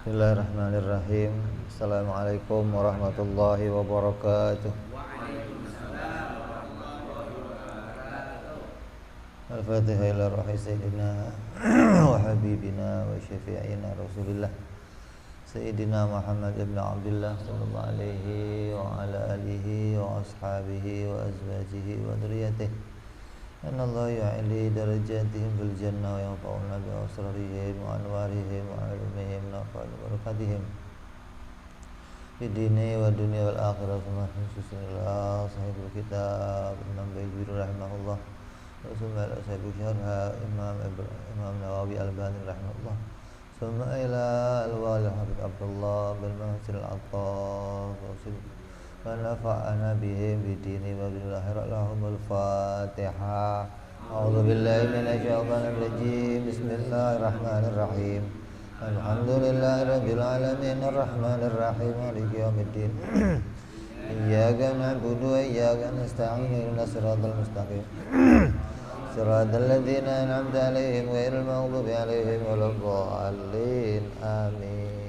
Bismillahirrahmanirrahim. Assalamualaikum warahmatullahi wabarakatuh. Al-Fatihah ila ruhi sayyidina wa habibina wa syafi'ina Rasulillah Sayyidina Muhammad ibn Abdullah sallallahu alaihi wa ala alihi wa ashabihi wa azwajihi wa dzurriyyatihi. Inna Allah ya'li darajatihim fil jannah wa yanfa'una bi asrarihim wa anwarihim wa ilmihim wa barakatihim fi dini wa dunya wal akhirah. Bismillah sahibul kitab Imam Bayyuri rahimahullah Rasulullah sahibul syarha Imam Nawawi Al-Albani rahimahullah summa ila al-wali Habib Abdullah bin Mahsin al-Attar wa nafa'ana bihim bidini wa bil akhirat. Lahumul Fatihah. A'udzu billahi minasy syaithanir rajim. Bismillahirrahmanirrahim. Alhamdulillahirabbil alamin arrahmanir rahim maliki yaumiddin. Iyyaka na'budu wa iyyaka nasta'in ihdinas siratal mustaqim. Siratal ladzina an'amta 'alaihim ghairil maghdubi 'alaihim waladdallin. Amin.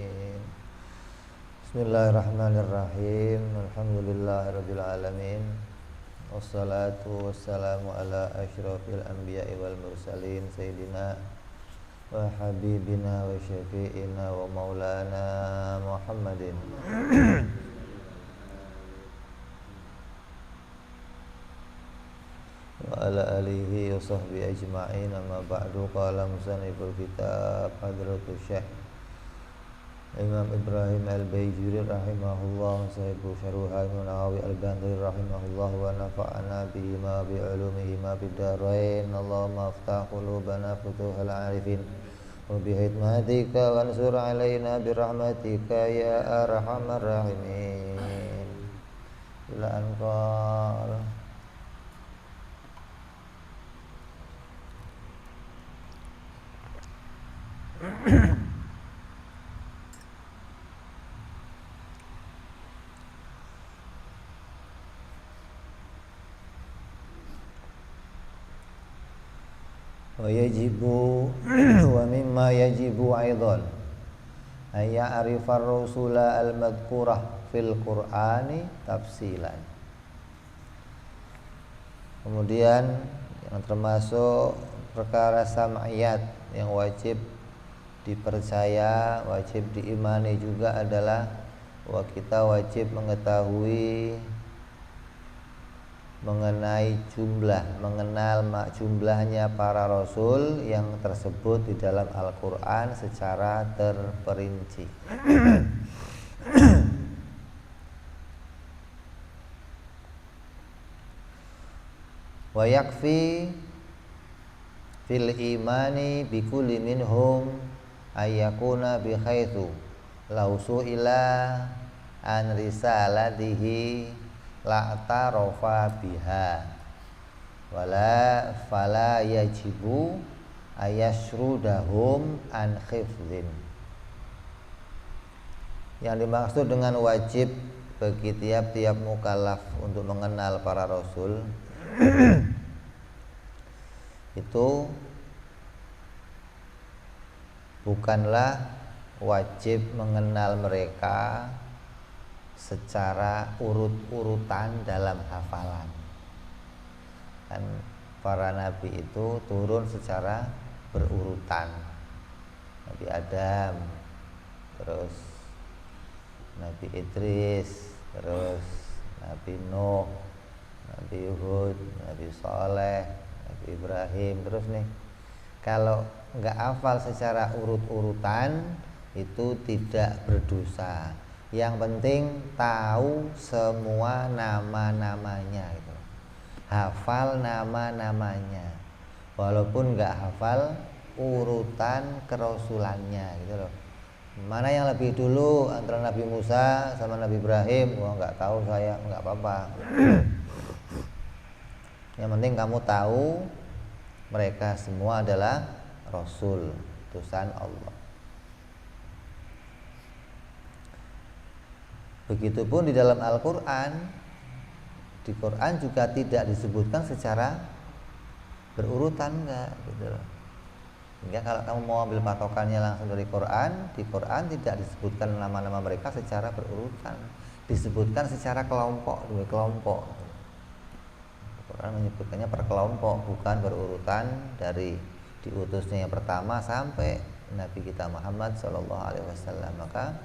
Bismillahirrahmanirrahim. Alhamdulillahirabbil alamin. Wassalatu wassalamu ala asyrafil anbiya'i wal mursalin sayyidina wa habibina wa syafi'ina wa maulana Muhammadin wa ala alihi wa sahbihi ajma'in. Amma ba'du. Qala musanniful kitab hadratus syekh Imam Ibrahim Al-Bayyuri rahimahullah sahibu syarah Imam Nawawi Al-Albani rahimahullah wa nafa'ana bihima bi ulumihima bid darain. Allahumma aftah qulubana futuhal arifin wa bi hikmatika wansur alaina bi rahmatika ya arhamar rahimin. Ila anqal wa yajibu wa mimma yajibu aidan ay ya'rifar rasula al-madhkurah fil qur'ani tafsilan. Kemudian yang termasuk perkara sam'iyat yang wajib dipercaya, wajib diimani juga adalah bahwa kita wajib mengetahui mengenai mengenal jumlahnya para rasul yang tersebut di dalam Al-Quran secara terperinci. Wa yakfi fil imani bikulli minhum ayyakuna bi khaitsu law su'ila an risalatihi la tarofa biha wala fala yajibu ayashrudahum an khifdin. Yang dimaksud dengan wajib bagi tiap-tiap mukallaf untuk mengenal para rasul itu bukanlah wajib mengenal mereka secara urut-urutan dalam hafalan. Kan para nabi itu turun secara berurutan. Nabi Adam, terus Nabi Idris, terus Nabi Nuh, Nabi Hud, Nabi Saleh, Nabi Ibrahim, terus nih. Kalau nggak hafal secara urut-urutan itu tidak berdosa. Yang penting tahu semua nama-namanya gitu. Hafal nama-namanya. Walaupun enggak hafal urutan kerasulannya gitu loh. Mana yang lebih dulu antara Nabi Musa sama Nabi Ibrahim? Wah, enggak tahu saya, enggak apa-apa. Yang penting kamu tahu mereka semua adalah rasul, utusan Allah. Begitupun di dalam Al-Quran, di Quran juga tidak disebutkan secara berurutan, enggak gitu loh. Sehingga kalau kamu mau ambil patokannya langsung dari Quran, di Quran tidak disebutkan nama-nama mereka secara berurutan, disebutkan secara kelompok demi kelompok. Quran menyebutkannya per kelompok, bukan berurutan dari diutusnya yang pertama sampai Nabi kita Muhammad SAW. Maka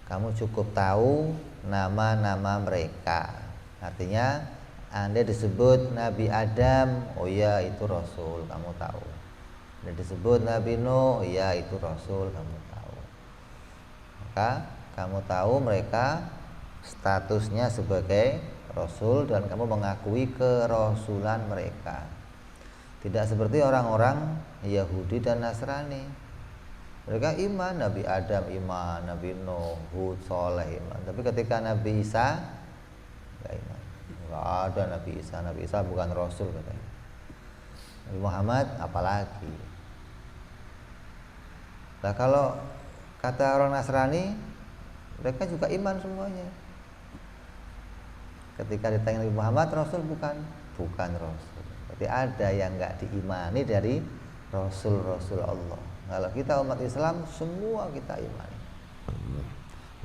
kamu cukup tahu nama-nama mereka. Artinya Anda disebut Nabi Adam, oh ya itu Rasul, kamu tahu. Anda disebut Nabi Nuh, ya itu Rasul, kamu tahu. Maka kamu tahu mereka statusnya sebagai Rasul dan kamu mengakui kerasulan mereka. Tidak seperti orang-orang Yahudi dan Nasrani. Mereka iman, Nabi Adam iman, Nabi Nuh, Hud, Soleh iman. Tapi ketika Nabi Isa enggak iman. Enggak ada Nabi Isa. Nabi Isa bukan Rasul katanya. Nabi Muhammad apalagi. Nah kalau kata orang Nasrani, mereka juga iman semuanya. Ketika ditanya Nabi Muhammad Rasul bukan Rasul. Berarti ada yang enggak diimani dari Rasul Allah. Kalau kita umat Islam semua kita imani.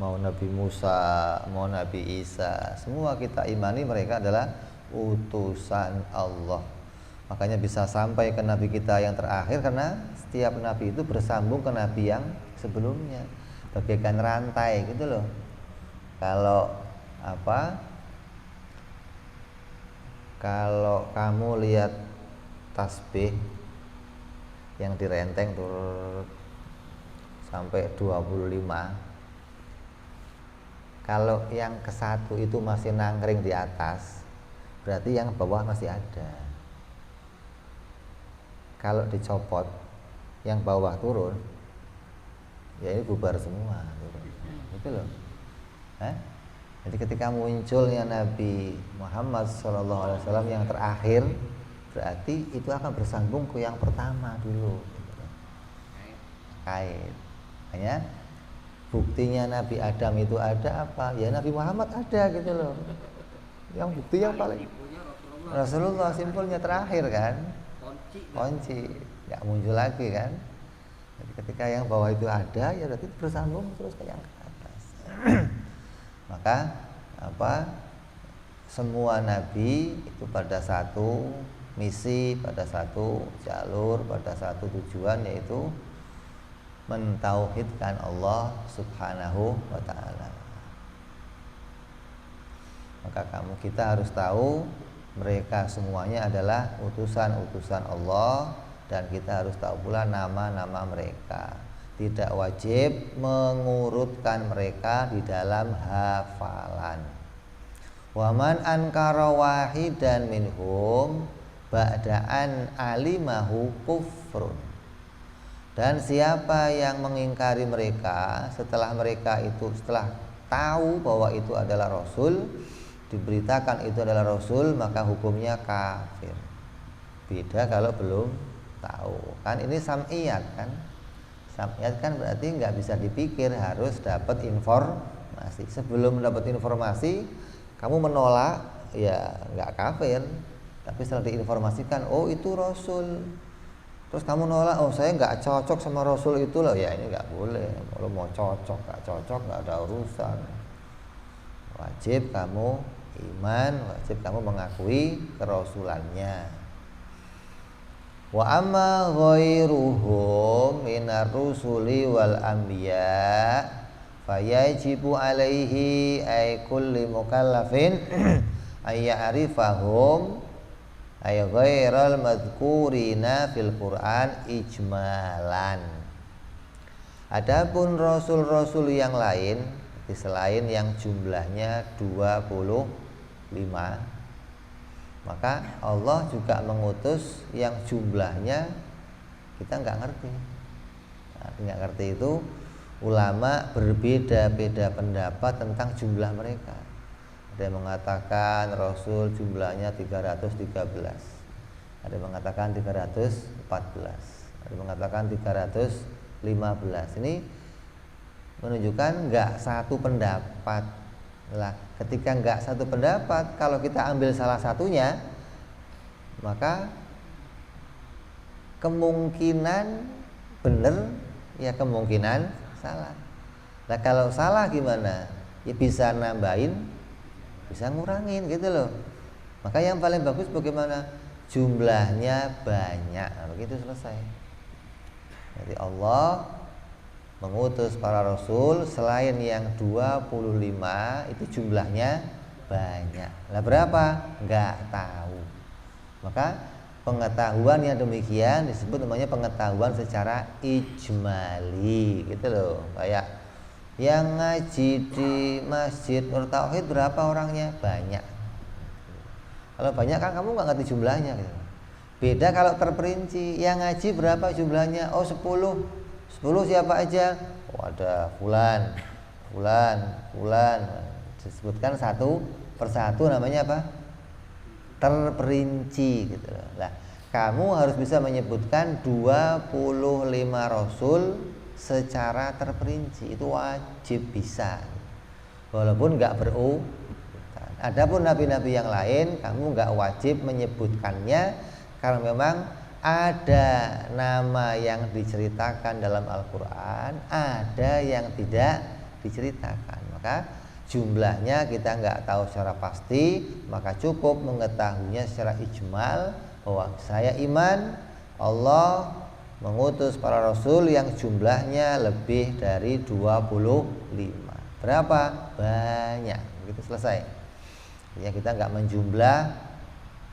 Mau Nabi Musa, mau Nabi Isa, semua kita imani mereka adalah utusan Allah. Makanya bisa sampai ke Nabi kita yang terakhir karena setiap Nabi itu bersambung ke Nabi yang sebelumnya, bagaikan rantai gitu loh. Kalau kamu lihat tasbih yang direnteng turun sampai 25, kalau yang ke satu itu masih nangkring di atas, berarti yang bawah masih ada. Kalau dicopot yang bawah turun, ya ini bubar semua gitu loh. Jadi ketika munculnya Nabi Muhammad SAW yang terakhir, berarti itu akan bersambung ke yang pertama dulu. Kait. Hanya buktinya Nabi Adam itu ada apa? Ya Nabi Muhammad ada gitu loh. Yang bukti yang paling Rasulullah simpulnya terakhir kan. Kunci. Nggak muncul lagi kan. Jadi ketika yang bawah itu ada, ya berarti bersambung terus ke yang ke atas. Maka semua nabi itu pada satu misi, pada satu jalur, pada satu tujuan, yaitu mentauhidkan Allah Subhanahu wa ta'ala. Maka kita harus tahu mereka semuanya adalah utusan-utusan Allah, dan kita harus tahu pula nama-nama mereka. Tidak wajib mengurutkan mereka di dalam hafalan. Waman ankara wahidan minhum ba'da'an alimahu kufrun. Dan siapa yang mengingkari mereka setelah tahu bahwa itu adalah Rasul, diberitakan itu adalah Rasul, maka hukumnya kafir. Beda kalau belum tahu. Kan ini sam'iyat kan. Sam'iyat kan berarti nggak bisa dipikir, harus dapat informasi. Sebelum dapat informasi kamu menolak, ya nggak kafir. Tapi setelah diinformasikan, oh itu Rasul, terus kamu nolak, oh saya nggak cocok sama Rasul itu loh, ya ini nggak boleh. Kalau mau cocok nggak cocok nggak ada urusan. Wajib kamu iman, wajib kamu mengakui kerasulannya. Wa amma ghairuhum minar rusuli wal anbiya fayajibu alaihi ay kulli mukallafin ay ya'rifahum ay ghairal madhkurina fil Qur'an ijmalan. Adapun rasul-rasul yang lain, selain yang jumlahnya 25, maka Allah juga mengutus yang jumlahnya kita nggak ngerti. Nggak ngerti itu ulama berbeda-beda pendapat tentang jumlah mereka. Ada yang mengatakan Rasul jumlahnya 313, ada yang mengatakan 314, ada yang mengatakan 315. Ini menunjukkan nggak satu pendapat. Lah, ketika nggak satu pendapat, kalau kita ambil salah satunya, maka kemungkinan benar, ya kemungkinan salah. Nah kalau salah gimana? Ya bisa nambahin, bisa ngurangin gitu loh. Maka yang paling bagus bagaimana? Jumlahnya banyak, nah, begitu selesai. Jadi Allah mengutus para rasul selain yang 25 itu jumlahnya banyak. Lah berapa? Enggak tahu. Maka pengetahuan yang demikian disebut namanya pengetahuan secara ijmali gitu loh. Kayak yang ngaji di Masjid Nur Tauhid berapa orangnya? Banyak. Kalau banyak kan kamu nggak ngerti jumlahnya gitu. Beda kalau terperinci, yang ngaji berapa jumlahnya? Oh 10 siapa aja? Oh ada fulan, disebutkan satu persatu namanya apa? Terperinci gitu loh. Nah, kamu harus bisa menyebutkan 25 rasul secara terperinci, itu wajib bisa. Walaupun nggak berurutan. Adapun nabi-nabi yang lain kamu nggak wajib menyebutkannya karena memang ada nama yang diceritakan dalam Al-Quran, ada yang tidak diceritakan. Maka jumlahnya kita nggak tahu secara pasti, maka cukup mengetahuinya secara ijmal bahwa saya iman Allah mengutus para rasul yang jumlahnya lebih dari 25. Berapa? Banyak. Begitu selesai. Ya kita nggak menjumlah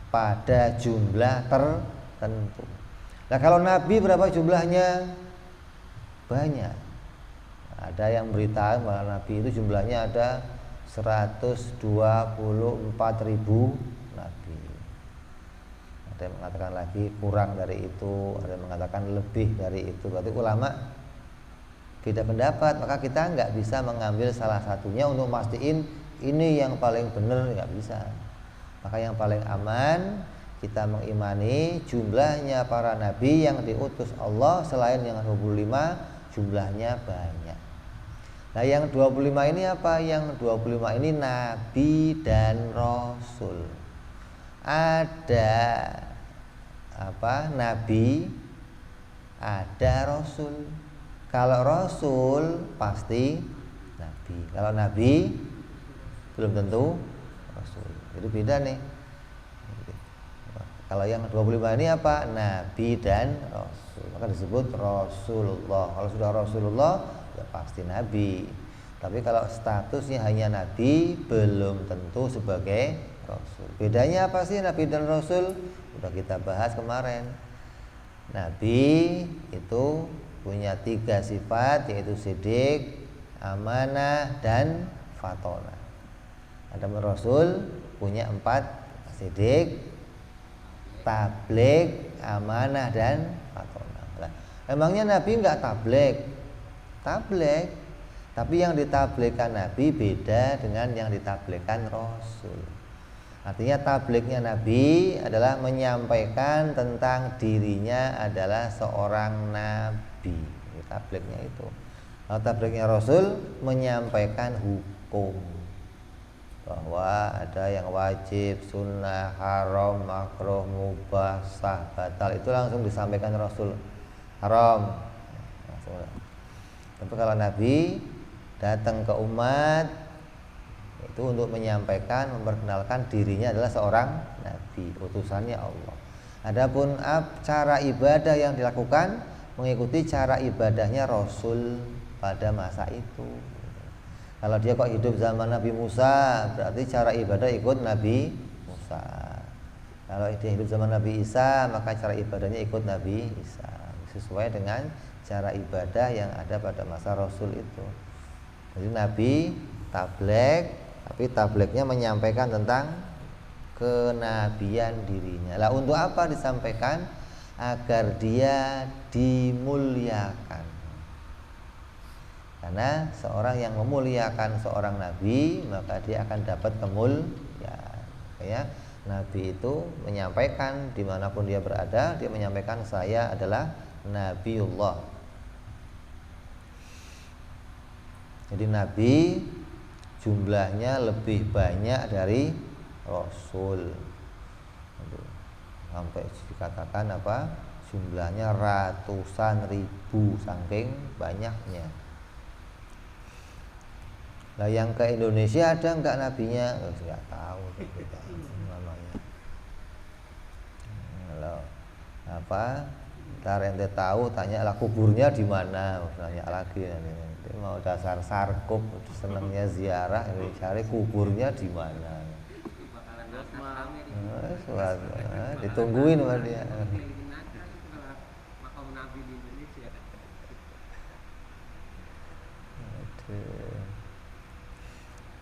pada jumlah tertentu. Nah kalau Nabi berapa jumlahnya? Banyak. Ada yang beritahu bahwa Nabi itu jumlahnya ada 124.000 Nabi. Ada yang mengatakan lagi kurang dari itu, ada yang mengatakan lebih dari itu. Berarti ulama beda pendapat. Maka kita nggak bisa mengambil salah satunya untuk mastiin ini yang paling benar, nggak bisa. Maka yang paling aman kita mengimani jumlahnya para nabi yang diutus Allah selain yang 25 jumlahnya banyak. Nah yang 25 ini apa? Yang 25 ini nabi dan rasul. Ada apa? Nabi, ada rasul. Kalau rasul pasti nabi. Kalau nabi belum tentu rasul. Jadi beda nih. Kalau yang 25 ini apa? Nabi dan rasul. Maka disebut Rasulullah. Kalau sudah Rasulullah ya pasti nabi. Tapi kalau statusnya hanya nabi belum tentu sebagai rasul. Bedanya apa sih nabi dan rasul? Sudah kita bahas kemarin. Nabi itu punya 3 sifat, yaitu sidik, amanah, dan fatona. Adapun rasul punya 4, sidik, tabligh, amanah, dan fatona. Nah, emangnya Nabi enggak tabligh? Tabligh, tapi yang ditablighkan Nabi beda dengan yang ditablighkan Rasul. Artinya tablighnya Nabi adalah menyampaikan tentang dirinya adalah seorang Nabi. Tablighnya itu. Kalau tablighnya Rasul menyampaikan hukum, bahwa ada yang wajib, sunnah, haram, makruh, mubah, sah, batal, itu langsung disampaikan Rasul. Haram. Tapi kalau Nabi datang ke umat itu untuk menyampaikan, memperkenalkan dirinya adalah seorang Nabi, utusannya Allah. Adapun cara ibadah yang dilakukan mengikuti cara ibadahnya Rasul pada masa itu. Kalau dia kok hidup zaman Nabi Musa, berarti cara ibadah ikut Nabi Musa. Kalau dia hidup zaman Nabi Isa, maka cara ibadahnya ikut Nabi Isa. Sesuai dengan cara ibadah yang ada pada masa Rasul itu. Jadi Nabi tabligh, tapi tablighnya menyampaikan tentang kenabian dirinya. Lah untuk apa disampaikan? Agar dia dimuliakan. Karena seorang yang memuliakan seorang nabi, maka dia akan dapat kemuliaan. Ya, nabi itu menyampaikan dimanapun dia berada, dia menyampaikan saya adalah Nabiullah. Jadi nabi jumlahnya lebih banyak dari rasul. Sampai dikatakan apa? jumlahnya ratusan ribu saking banyaknya. Lah yang ke Indonesia ada enggak nabinya? Enggak tahu kita namanya. Kalau apa? Ntar ente tahu tanya lah kuburnya di mana? Tanya lagi nanti mau dasar sarkup senengnya ziarah cari kuburnya di mana. Ditungguin sama dia.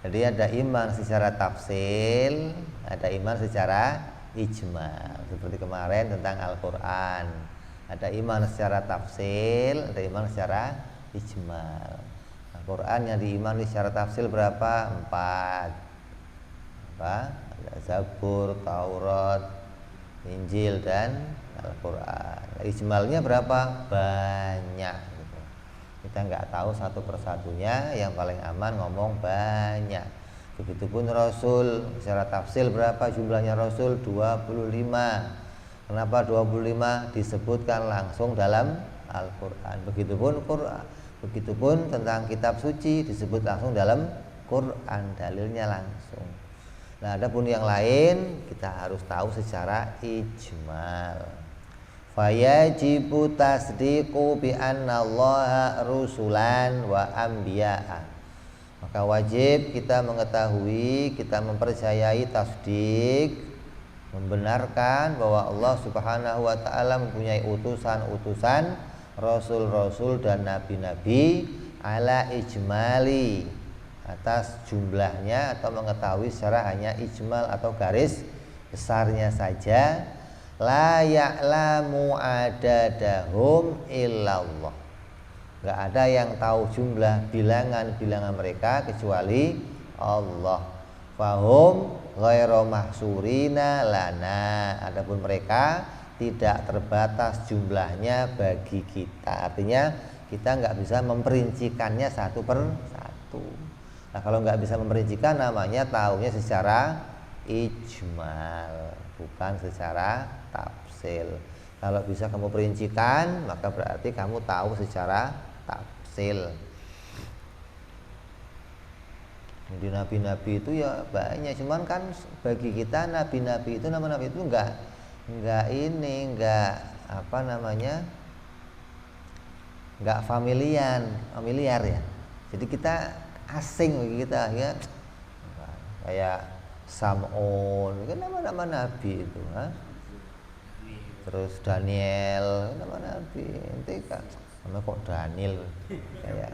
Jadi ada iman secara tafsil, ada iman secara ijmal. Seperti kemarin tentang Al-Quran, ada iman secara tafsil, ada iman secara ijmal. Al-Quran yang diimani secara tafsil berapa? 4. Apa? Ada Zabur, Taurat, Injil dan Al-Quran. Ijmalnya berapa? Banyak. Kita nggak tahu satu persatunya, yang paling aman ngomong banyak. Begitupun Rasul, secara tafsil berapa jumlahnya Rasul? 25. Kenapa 25? Disebutkan langsung dalam Al-Quran. Begitupun Quran, begitupun tentang kitab suci disebut langsung dalam Quran, dalilnya langsung. Nah, adapun yang lain kita harus tahu secara ijmal. Fayajibu tasdiqu bi annallaha rusulan wa anbiya'a. Maka wajib kita mengetahui, kita mempercayai tasdik, membenarkan bahwa Allah Subhanahu wa taala mempunyai utusan-utusan, rasul-rasul dan nabi-nabi ala ijmali, atas jumlahnya atau mengetahui secara hanya ijmal atau garis besarnya saja. La ya'lamu adadahum illallah. Enggak ada yang tahu jumlah bilangan-bilangan mereka kecuali Allah. Fahum ghairu mahsurina lana. Adapun mereka tidak terbatas jumlahnya bagi kita. Artinya kita enggak bisa memperincikannya satu per satu. Nah, kalau enggak bisa memperincikan namanya tahunya secara ijmal, bukan secara tafsil. Kalau bisa kamu perincikan, maka berarti kamu tahu secara tafsil. Jadi nabi-nabi itu ya banyak, cuman kan bagi kita nabi-nabi itu, nama nabi itu enggak apa namanya, enggak familiar ya. Jadi kita asing bagi kita ya. Kayak Sam'un, kan nama-nama nabi itu, ha? Terus Daniel, nama nabi. Ente kan nama kok Daniel kayak.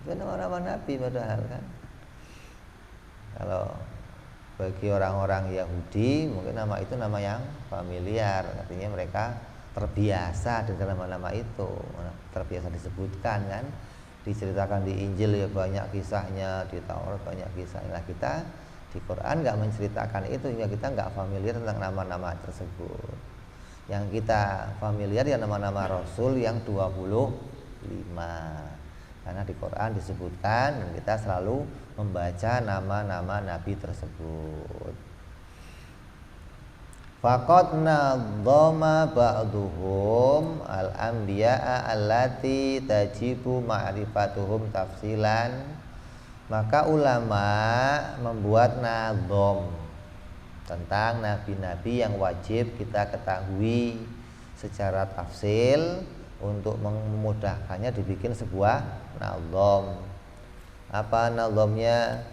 Itu nama-nama nabi padahal kan. Kalau bagi orang-orang Yahudi mungkin nama itu nama yang familiar, artinya mereka terbiasa dengan nama-nama itu, terbiasa disebutkan kan, diceritakan di Injil ya banyak kisahnya, di Taurat banyak kisahnya. Nah, kita di Quran nggak menceritakan itu, sehingga kita nggak familiar tentang nama-nama tersebut. Yang kita familiar ya nama-nama Rasul yang 25, karena di Quran disebutkan dan kita selalu membaca nama-nama Nabi tersebut. Faqad nadzama ba'duhum al-anbiya'a allati tajibu ma'rifatuhum tafsilan. Maka ulama membuat nadzom tentang nabi-nabi yang wajib kita ketahui secara tafsil. Untuk memudahkannya dibikin sebuah nadzom. Apa nadzomnya?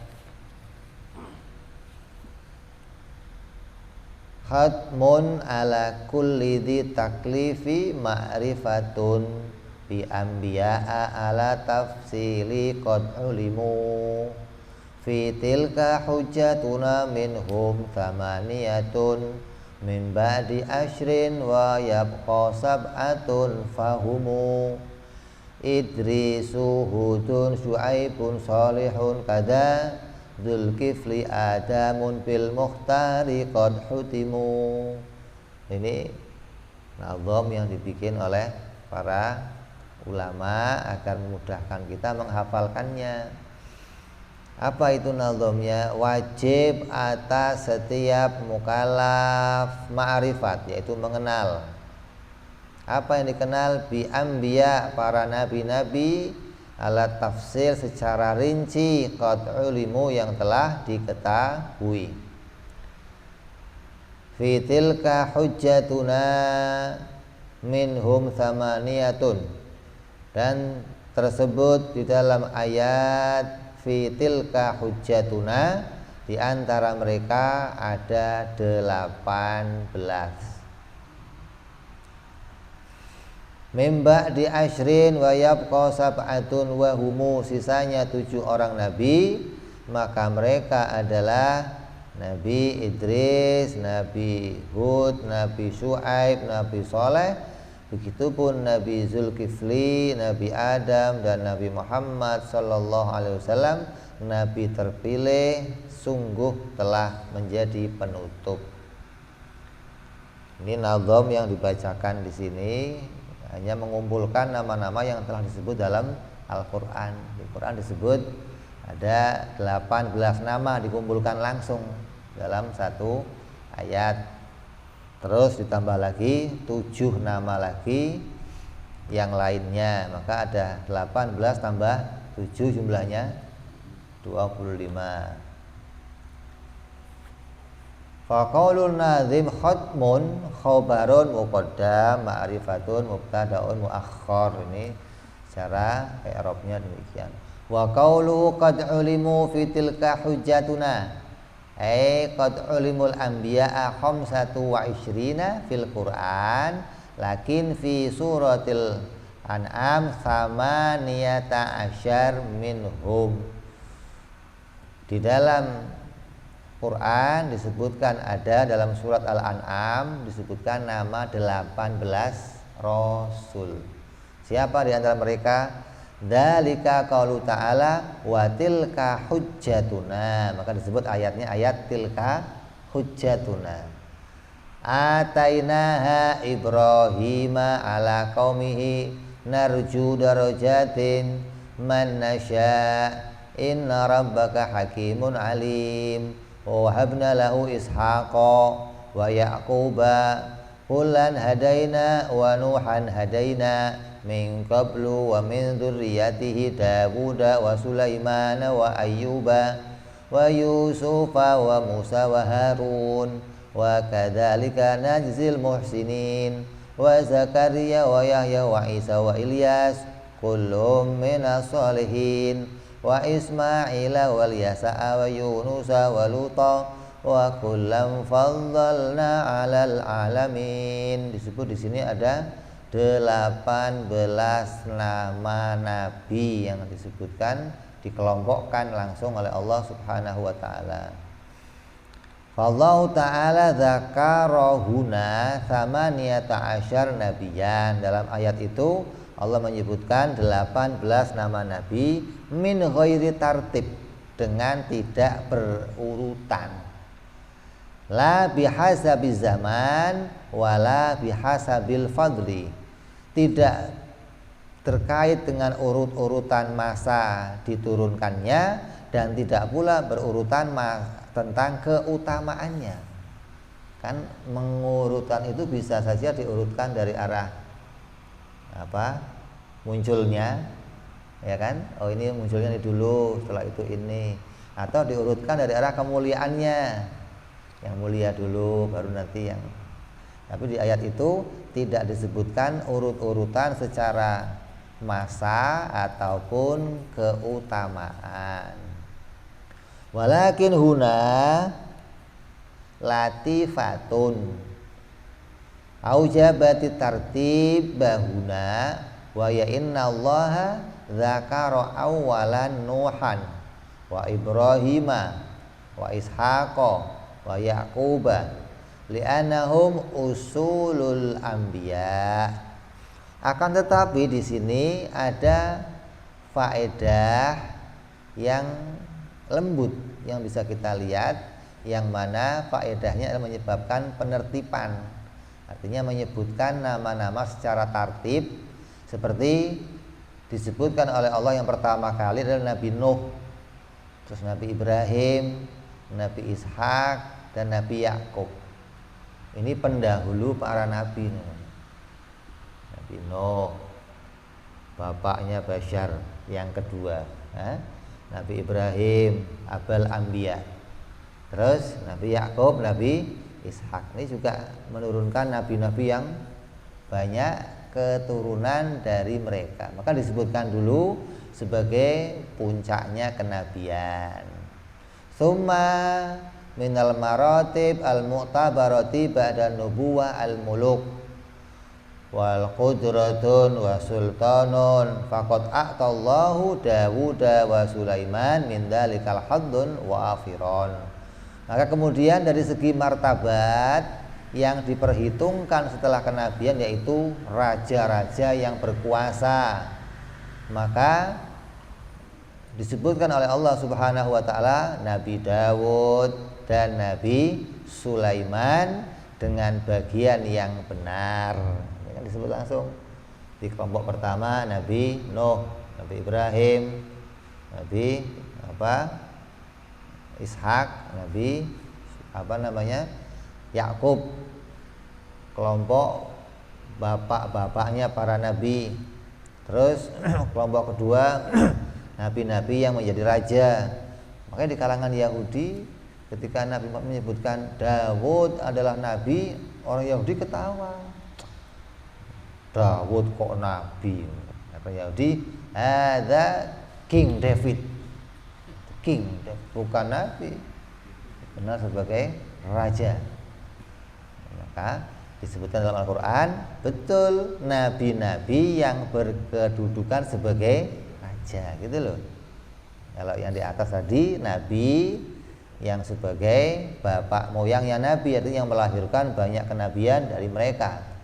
Khatmun ala kulli dhi taklifi ma'rifatun bi anbiya'a ala tafsili qad ulimu fi tilka hujjatuna minhum thamaniyatun min ba'di ashrin wa yabqa sab'atun fahumu Idrisu Hudun Syu'aibun Salihun kada Dzulkifli Adamun bil Mukhtari qad hutimu. Ini nadzom yang dibikin oleh para ulama agar memudahkan kita menghafalkannya. Apa itu nadzomnya? Wajib atas setiap mukallaf ma'rifat, yaitu mengenal Apa yang dikenal bi anbiya, para nabi-nabi, ala tafsir secara rinci, qad ulimu yang telah diketahui. Fi tilka hujjatuna minhum thamaniyatun, dan tersebut di dalam ayat fi tilka hujjatuna, di antara mereka ada 18. Mimba di ashrin wa yabqa sab'atun wa humu, sisanya 7 orang nabi, maka mereka adalah Nabi Idris, Nabi Hud, Nabi Syuaib, Nabi Saleh, begitupun Nabi Zulkifli, Nabi Adam, dan Nabi Muhammad sallallahu alaihi wasallam, nabi terpilih, sungguh telah menjadi penutup. Ini nazam yang dibacakan di sini hanya mengumpulkan nama-nama yang telah disebut dalam Al-Quran. Di Quran disebut ada 18 nama dikumpulkan langsung dalam satu ayat. Terus ditambah lagi 7 nama lagi yang lainnya, maka ada 18 tambah 7 jumlahnya 25. Faqaulun nazim khatmun khabarun muqaddam ma'rifatun mubtadaun muakhkhar. Ini cara i'rabnya demikian. Wa qaulu qad ulimu fi tilka hujjatuna, ai qad ulimul anbiya'a 25 fil Qur'an, lakin fi suratil An'am 18 minhum. Di dalam Quran disebutkan, ada dalam surat Al-An'am disebutkan nama 18 rasul. Siapa di antara mereka? Dzalika qaulu ta'ala wa tilka hujjatuna, maka disebut ayatnya ayat tilka hujjatuna. Atainaha Ibrahima ala qaumihi narju darajatin man nasya inna rabbaka hakimun alim. Wahabna lahu ishaqa wa yaquba kullan hadaina wa nuhan hadaina min qablu wa min dzurriyyatihi Dabuda wa Sulaimana wa Ayyuba wa Yusufa wa Musa wa Harun wa kadzalika najzil muhsinin wa Zakaria wa Yahya wa Isa wa Ilyas kullum minas sholihin wa Ismaila wal Yasa'a wa Yunusa wa Luta wa kullam faddalna 'alal alamin. Disebut di sini ada 18 nama nabi yang disebutkan, dikelompokkan langsung oleh Allah Subhanahu wa taala. Fallahu ta'ala dzakarahuna 18 nabiyan. Dalam ayat itu Allah menyebutkan 18 nama nabi min ghairi tartib, dengan tidak berurutan. La bihasabi zaman wala bihasabil fadli, tidak terkait dengan urut-urutan masa diturunkannya, dan tidak pula berurutan tentang keutamaannya. Kan mengurutan itu bisa saja diurutkan dari arah munculnya, ya kan? Oh, ini munculnya ini dulu, setelah itu ini, atau diurutkan dari arah kemuliaannya, yang mulia dulu baru nanti yang. Tapi di ayat itu tidak disebutkan urut-urutan secara masa ataupun keutamaan. Walakin huna latifatun aujabati tartib bahuna wa ya innallaha dzakara awwalan Nuhan wa Ibrahima wa Ishaqa wa Yaquba li'annahum usulul anbiya. Akan tetapi di sini ada faedah yang lembut yang bisa kita lihat, yang mana faedahnya adalah menyebabkan penertiban. Artinya menyebutkan nama-nama secara tartib, seperti disebutkan oleh Allah yang pertama kali adalah Nabi Nuh, terus Nabi Ibrahim, Nabi Ishak, dan Nabi Yakub. Ini pendahulu para nabi. Nabi Nuh, bapaknya Bashar yang kedua, Nabi Ibrahim, Abul Anbiya. Terus Nabi Yakub, Nabi Ishak. Ini juga menurunkan nabi-nabi yang banyak keturunan dari mereka. Maka disebutkan dulu sebagai puncaknya kenabian. Summa minal maratib al-mu'tabarati ba'da nubuwah al-muluk wal qudratun wa sultanun faqad a'tallahu Dawuda wa Sulaiman min dalikal haddun wa afiron. Maka kemudian dari segi martabat yang diperhitungkan setelah kenabian yaitu raja-raja yang berkuasa, maka disebutkan oleh Allah Subhanahu wa taala Nabi Dawud dan Nabi Sulaiman dengan bagian yang benar. Disebut langsung di kelompok pertama Nabi Nuh, Nabi Ibrahim, Nabi Ishak, Nabi Yakub. Kelompok bapak-bapaknya para nabi. Terus kelompok kedua nabi-nabi yang menjadi raja. Makanya di kalangan Yahudi ketika Nabi Muhammad menyebutkan Dawud adalah nabi, orang Yahudi ketawa. Dawud kok nabi? Kata Yahudi, ada King David. Bukan nabi, benar sebagai raja. Maka disebutkan dalam Al-Quran, betul nabi-nabi yang berkedudukan sebagai raja, gitu loh. Kalau yang di atas tadi nabi yang sebagai bapak moyangnya nabi, artinya yang melahirkan banyak kenabian dari mereka.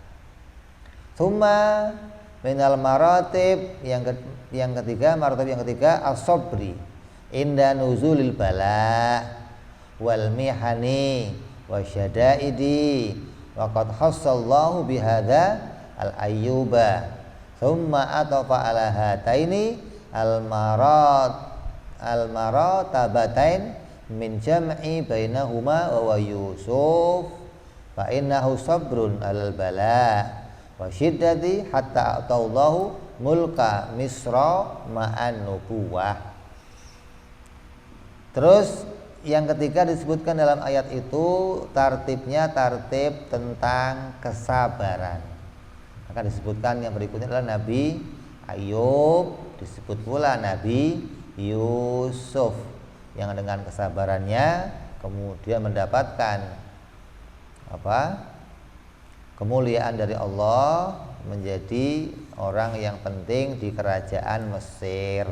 Summa minal maratib yang ketiga, maratib yang ketiga as-sabri inda nuzulil bala wal mihani wasyadaidi wa qad khassallahu bihadza al ayyuba thumma atafa ala hataini al maratabatain min jam'i bainahuma wa Yusuf fa innahu sabrun alal bala wa syiddati hatta ataulahu mulka Misra ma'an nubuwah. Terus yang ketiga disebutkan dalam ayat itu tartibnya tartib tentang kesabaran. Maka disebutkan yang berikutnya adalah Nabi Ayub, disebut pula Nabi Yusuf yang dengan kesabarannya kemudian mendapatkan kemuliaan dari Allah, menjadi orang yang penting di kerajaan Mesir.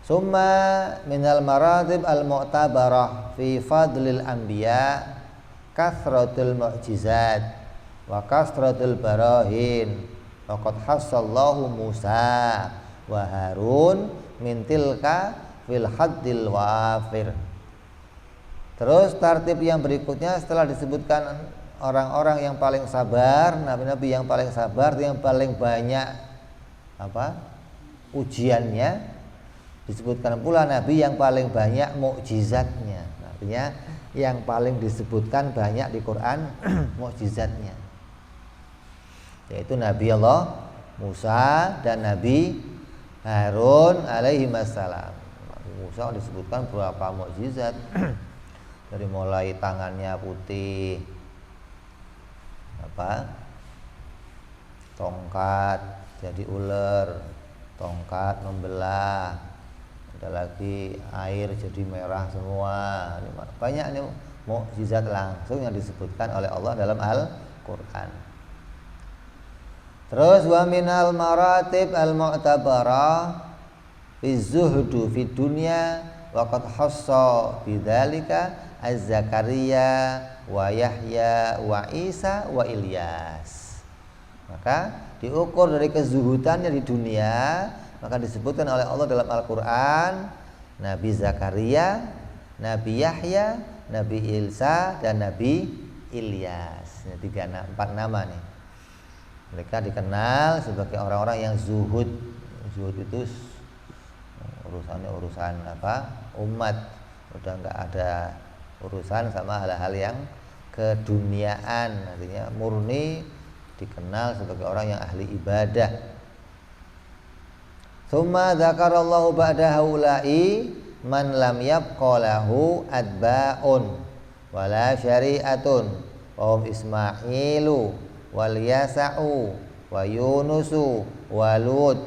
Summa minal maratib al-mu'tabarah fi fadlil anbiya kathratul mu'jizat wa kathratul barahin wa qad hassallahu Musa wa Harun min tilka fil haddil wafir. Terus tartib yang berikutnya setelah disebutkan orang-orang yang paling sabar, nabi-nabi yang paling sabar, yang paling banyak ujiannya, disebutkan pula nabi yang paling banyak mukjizatnya. Artinya yang paling disebutkan banyak di Quran mukjizatnya, yaitu Nabi Allah Musa dan Nabi Harun alaihi wassalam. Nabi Musa disebutkan berapa mukjizat. Dari mulai tangannya putih, tongkat jadi ular, tongkat membelah, ada lagi air jadi merah semua. Banyak nih mukjizat langsung yang disebutkan oleh Allah dalam Al-Quran. Terus wa minal maratib al-mu'tabarah fi zuhdu fi dunya wa qad hassa bidzalika Az-Zakaria wa Yahya wa Isa wa Ilyas. Maka diukur dari kezuhudannya di dunia, maka disebutkan oleh Allah dalam Al-Quran Nabi Zakaria, Nabi Yahya, Nabi Isa dan Nabi Ilyas. Ini 4 nama nih. Mereka dikenal sebagai orang-orang yang zuhud. Zuhud itu urusannya umat, udah nggak ada urusan sama hal-hal yang keduniaan, artinya murni dikenal sebagai orang yang ahli ibadah. Tsumma dzakarallahu ba'da haula'i man lam yabqa lahu atba'un wala syari'atun wa hum Ismailu wal Yasa'u wa Yunusu wa Lut.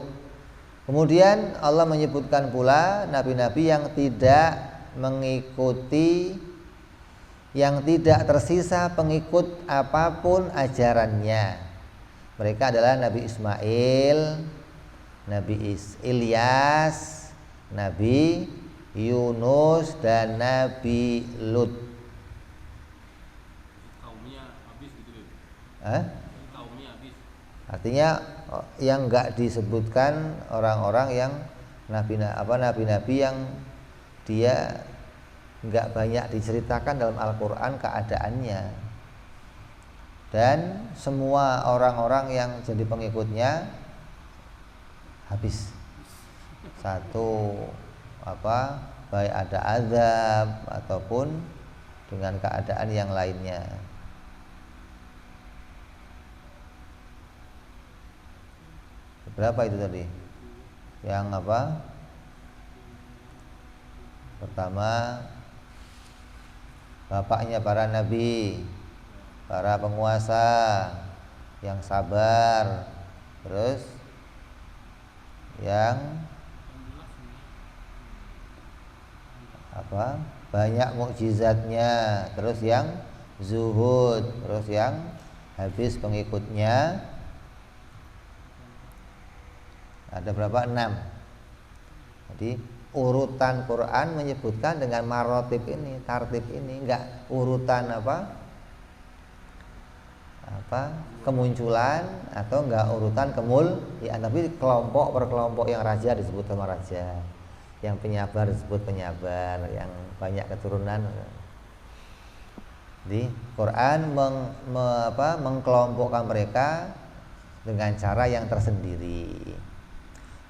Kemudian Allah menyebutkan pula nabi-nabi yang tidak mengikuti, yang tidak tersisa pengikut apapun ajarannya. Mereka adalah Nabi Ismail, Nabi Ilyas, Nabi Yunus, dan Nabi Lut. Kaumnya habis gitu. Kaumnya habis. Artinya yang enggak disebutkan orang-orang yang nabi-nabi yang dia enggak banyak diceritakan dalam Al-Qur'an keadaannya. Dan semua orang-orang yang jadi pengikutnya habis. Satu baik ada azab ataupun dengan keadaan yang lainnya. Berapa itu tadi? Yang pertama, bapaknya para nabi, para penguasa yang sabar. Terus yang banyak mukjizatnya, terus yang zuhud, terus yang habis pengikutnya. Ada berapa? 6. Jadi urutan Quran menyebutkan dengan marotib ini, tartib ini, enggak urutan kemunculan atau enggak urutan ya, tapi kelompok per kelompok. Yang raja disebut sama raja, yang penyabar disebut penyabar, yang banyak keturunan. Di Quran mengkelompokkan mereka dengan cara yang tersendiri.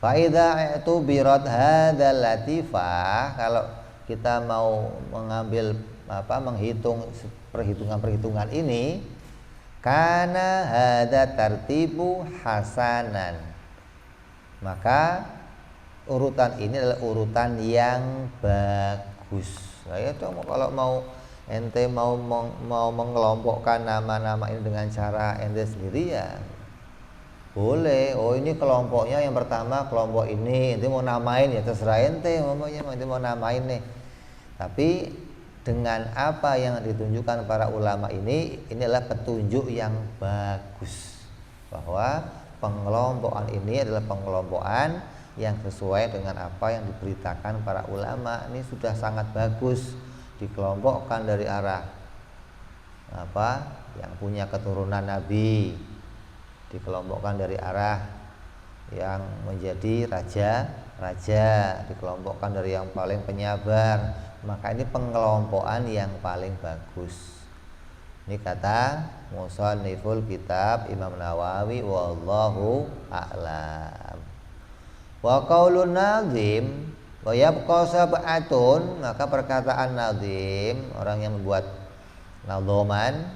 Fa idza i'tubirat hadzal latifah, kalau kita mau mengambil menghitung perhitungan ini, kana hadza tartibu hasanan, maka urutan ini adalah urutan yang bagus. Saya kalau ente mau mengelompokkan nama-nama ini dengan cara ente sendiri ya boleh. Oh, ini kelompoknya yang pertama kelompok ini, ente mau namain ya terserah ente, ente mau namain nih. Tapi dengan apa yang ditunjukkan para ulama ini adalah petunjuk yang bagus, bahwa pengelompokan ini adalah pengelompokan yang sesuai dengan apa yang diberitakan para ulama. Ini sudah sangat bagus, dikelompokkan dari arah yang punya keturunan nabi, dikelompokkan dari arah yang menjadi raja, dikelompokkan dari yang paling penyabar. Maka ini pengelompokan yang paling bagus. Ini kata musanniful kitab Imam Nawawi, wallahu a'lam. Wa qaulun nazim wa yabqa sab'atun, maka perkataan nazim, orang yang membuat nadhoman,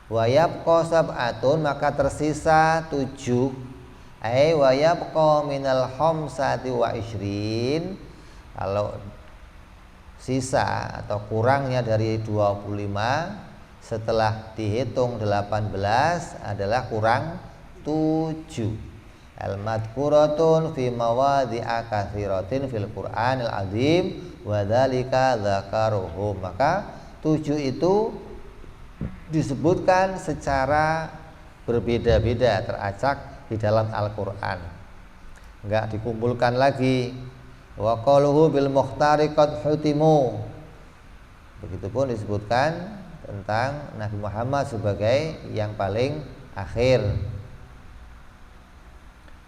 wa yabqa sab'atun, maka tersisa 7. Ai wa yabqa minal khamsati wa ishrin, kalau sisa atau kurangnya dari 25 setelah dihitung 18 adalah kurang 7. Al-madkuratun fi mawadhi'a katsiratin fil Qur'anil azim wa dzalika dzakaruhum, maka 7 itu disebutkan secara berbeda-beda, teracak di dalam Al-Qur'an, enggak dikumpulkan lagi. Wa qaluhu bil mukhtari qad hutimu, begitupun disebutkan tentang Nabi Muhammad sebagai yang paling akhir.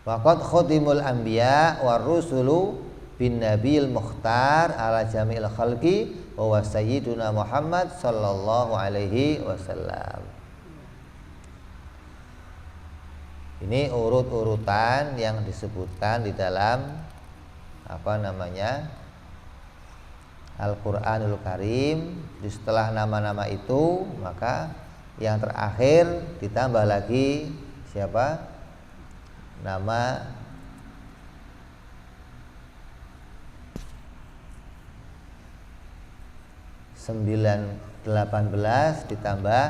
Wa qad khutimul anbiya war rusulu bin nabil mukhtar ala jami'il khalqi wa sayyiduna Muhammad sallallahu alaihi wasallam. Ini urut-urutan yang disebutkan di dalam Al-Qur'anul Karim. Di setelah nama-nama itu maka yang terakhir ditambah lagi siapa? Nama 18 ditambah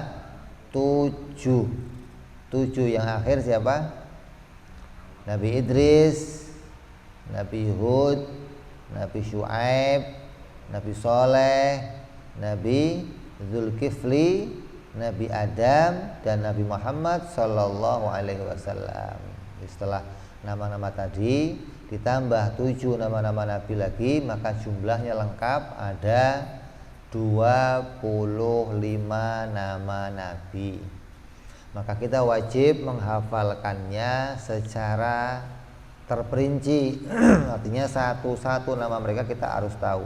7. 7 yang akhir siapa? Nabi Idris, Nabi Hud, Nabi Syuaib, Nabi Soleh, Nabi Zulkifli, Nabi Adam, dan Nabi Muhammad Sallallahu Alaihi Wasallam. Setelah nama-nama tadi ditambah 7 nama-nama Nabi lagi, maka jumlahnya lengkap ada 25 nama Nabi. Maka kita wajib menghafalkannya secara terperinci. Artinya satu-satu nama mereka kita harus tahu.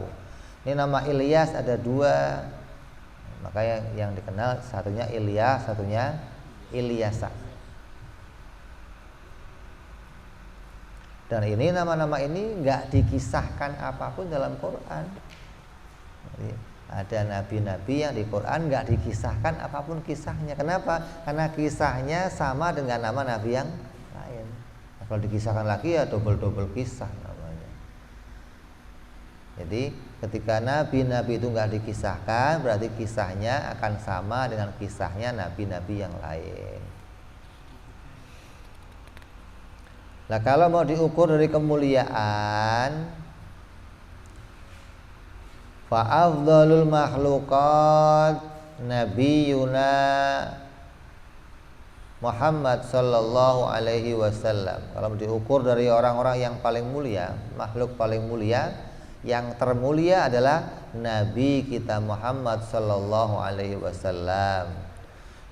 Ini nama Ilyas ada 2. Maka yang dikenal satunya Ilyas, satunya Ilyasa. Dan ini nama-nama ini nggak dikisahkan apapun dalam Quran. Jadi, ada nabi-nabi yang di Quran nggak dikisahkan apapun kisahnya. Kenapa? Karena kisahnya sama dengan nama nabi yang lain. Nah, kalau dikisahkan lagi ya double kisah namanya. Jadi ketika nabi-nabi itu nggak dikisahkan, berarti kisahnya akan sama dengan kisahnya nabi-nabi yang lain. Nah, kalau mau diukur dari kemuliaan, fa afdhalul makhluqat nabiyuna Muhammad sallallahu alaihi wasallam. Kalau diukur dari orang-orang yang paling mulia, makhluk paling mulia, yang termulia adalah Nabi kita Muhammad sallallahu alaihi wasallam.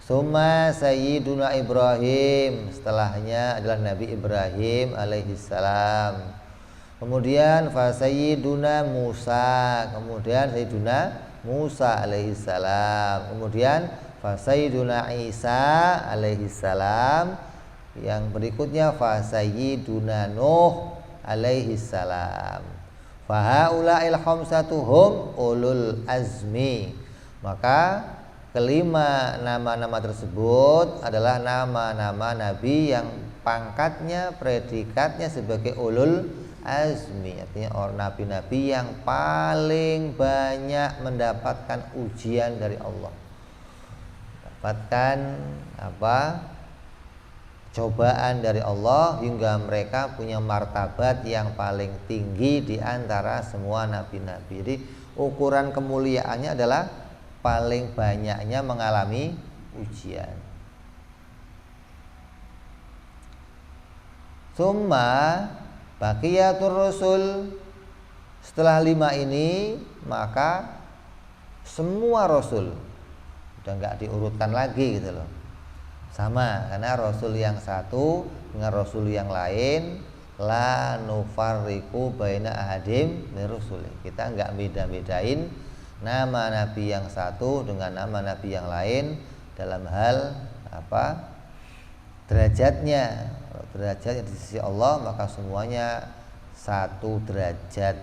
Summa sayyiduna Ibrahim, setelahnya adalah Nabi Ibrahim alaihi salam. Kemudian fa sayyiduna Musa, kemudian sayyiduna Musa alaihi salam. Kemudian fa sayyiduna Isa alaihi salam. Yang berikutnya fa sayyiduna Nuh alaihi salam. Fa haula'il khamsatu hum ulul azmi. Maka kelima nama-nama tersebut adalah nama-nama nabi yang pangkatnya, predikatnya sebagai ulul azmi, artinya orang nabi-nabi yang paling banyak mendapatkan ujian dari Allah, dapatkan cobaan dari Allah hingga mereka punya martabat yang paling tinggi di antara semua nabi-nabi. Jadi ukuran kemuliaannya adalah paling banyaknya mengalami ujian. Summa baqiyatur rasul, setelah 5 ini maka semua rasul udah nggak diurutkan lagi gitu loh, sama, karena rasul yang satu dengan rasul yang lain la nufarriqu baina ahadim min rusuli, kita nggak beda-bedain nama nabi yang satu dengan nama nabi yang lain dalam hal derajatnya. Derajat di sisi Allah maka semuanya satu derajat,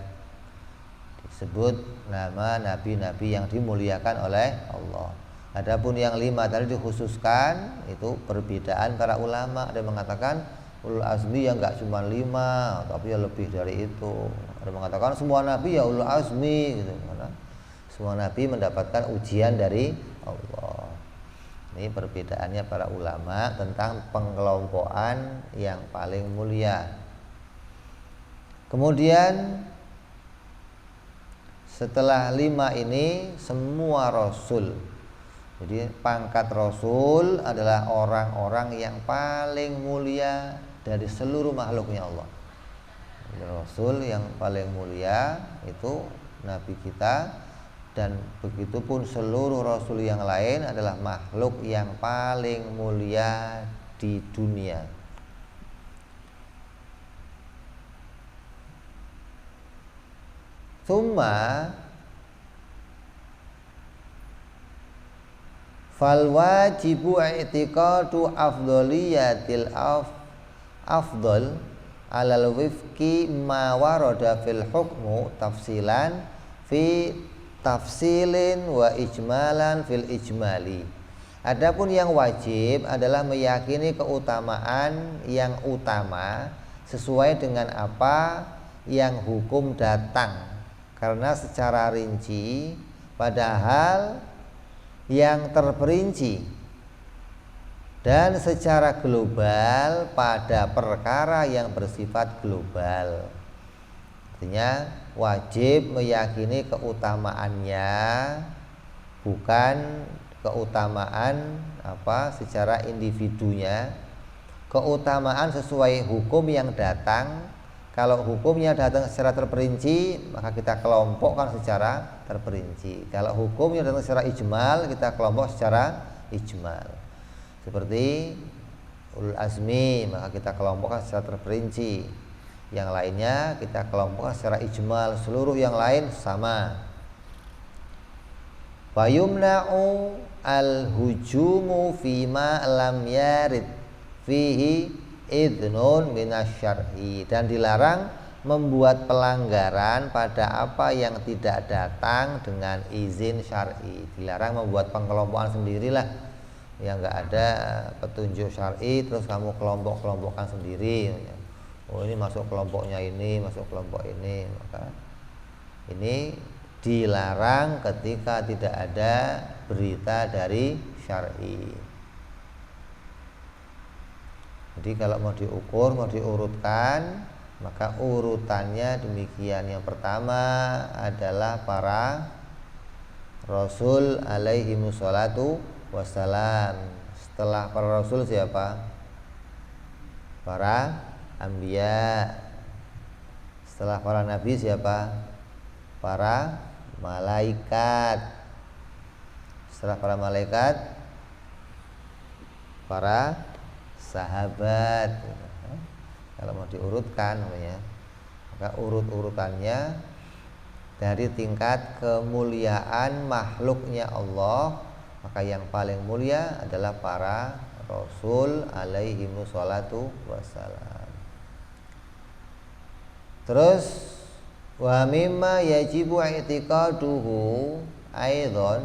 disebut nama nabi-nabi yang dimuliakan oleh Allah. Adapun yang 5 tadi dikhususkan, itu perbedaan para ulama. Ada yang mengatakan ulul azmi yang enggak cuma 5 tapi ya lebih dari itu. Ada yang mengatakan semua nabi ya ulul azmi gitu, karena semua nabi mendapatkan ujian dari Allah. Ini perbedaannya para ulama tentang pengelompokan yang paling mulia. Kemudian setelah 5 ini semua rasul. Jadi pangkat rasul adalah orang-orang yang paling mulia dari seluruh makhluknya Allah. Jadi, rasul yang paling mulia itu nabi kita. Dan begitupun seluruh rasul yang lain adalah makhluk yang paling mulia di dunia. Tsumma fal wajibu i'tiqadu afdhaliyatil afdal alal wifqi ma warada fil hukmu tafsilan fi tafsilin wa ijmalan fil ijmali. Adapun yang wajib adalah meyakini keutamaan yang utama sesuai dengan apa yang hukum datang, karena secara rinci padahal yang terperinci dan secara global pada perkara yang bersifat global. Artinya wajib meyakini keutamaannya, bukan keutamaan secara individunya. Keutamaan sesuai hukum yang datang. Kalau hukumnya datang secara terperinci, maka kita kelompokkan secara terperinci. Kalau hukumnya datang secara ijmal, kita kelompok secara ijmal. Seperti ulul azmi, maka kita kelompokkan secara terperinci. Yang lainnya kita kelompokkan secara ijmal, seluruh yang lain sama. Fayumna'u al-hujumu fima lam yarid fihi idnun minasyar'i, dan dilarang membuat pelanggaran pada apa yang tidak datang dengan izin syar'i. Dilarang membuat pengelompokan sendirilah yang enggak ada petunjuk syar'i terus kamu kelompok-kelompokkan sendiri. Oh, ini masuk kelompoknya ini, masuk kelompok ini. Maka ini dilarang ketika tidak ada berita dari syar'i. Jadi kalau mau diukur, mau diurutkan, maka urutannya demikian. Yang pertama adalah para Rasul alaihi musholatu wassalam. Setelah para Rasul siapa? Para Anbiya. Setelah para Nabi siapa? Para malaikat. Setelah para malaikat, para sahabat. Kalau mau diurutkan namanya, maka urut-urutannya dari tingkat kemuliaan makhluknya Allah, maka yang paling mulia adalah para Rasul alaihi musholatu wassalam. Terus wa mimma yajibu i'tiqaduhu aidan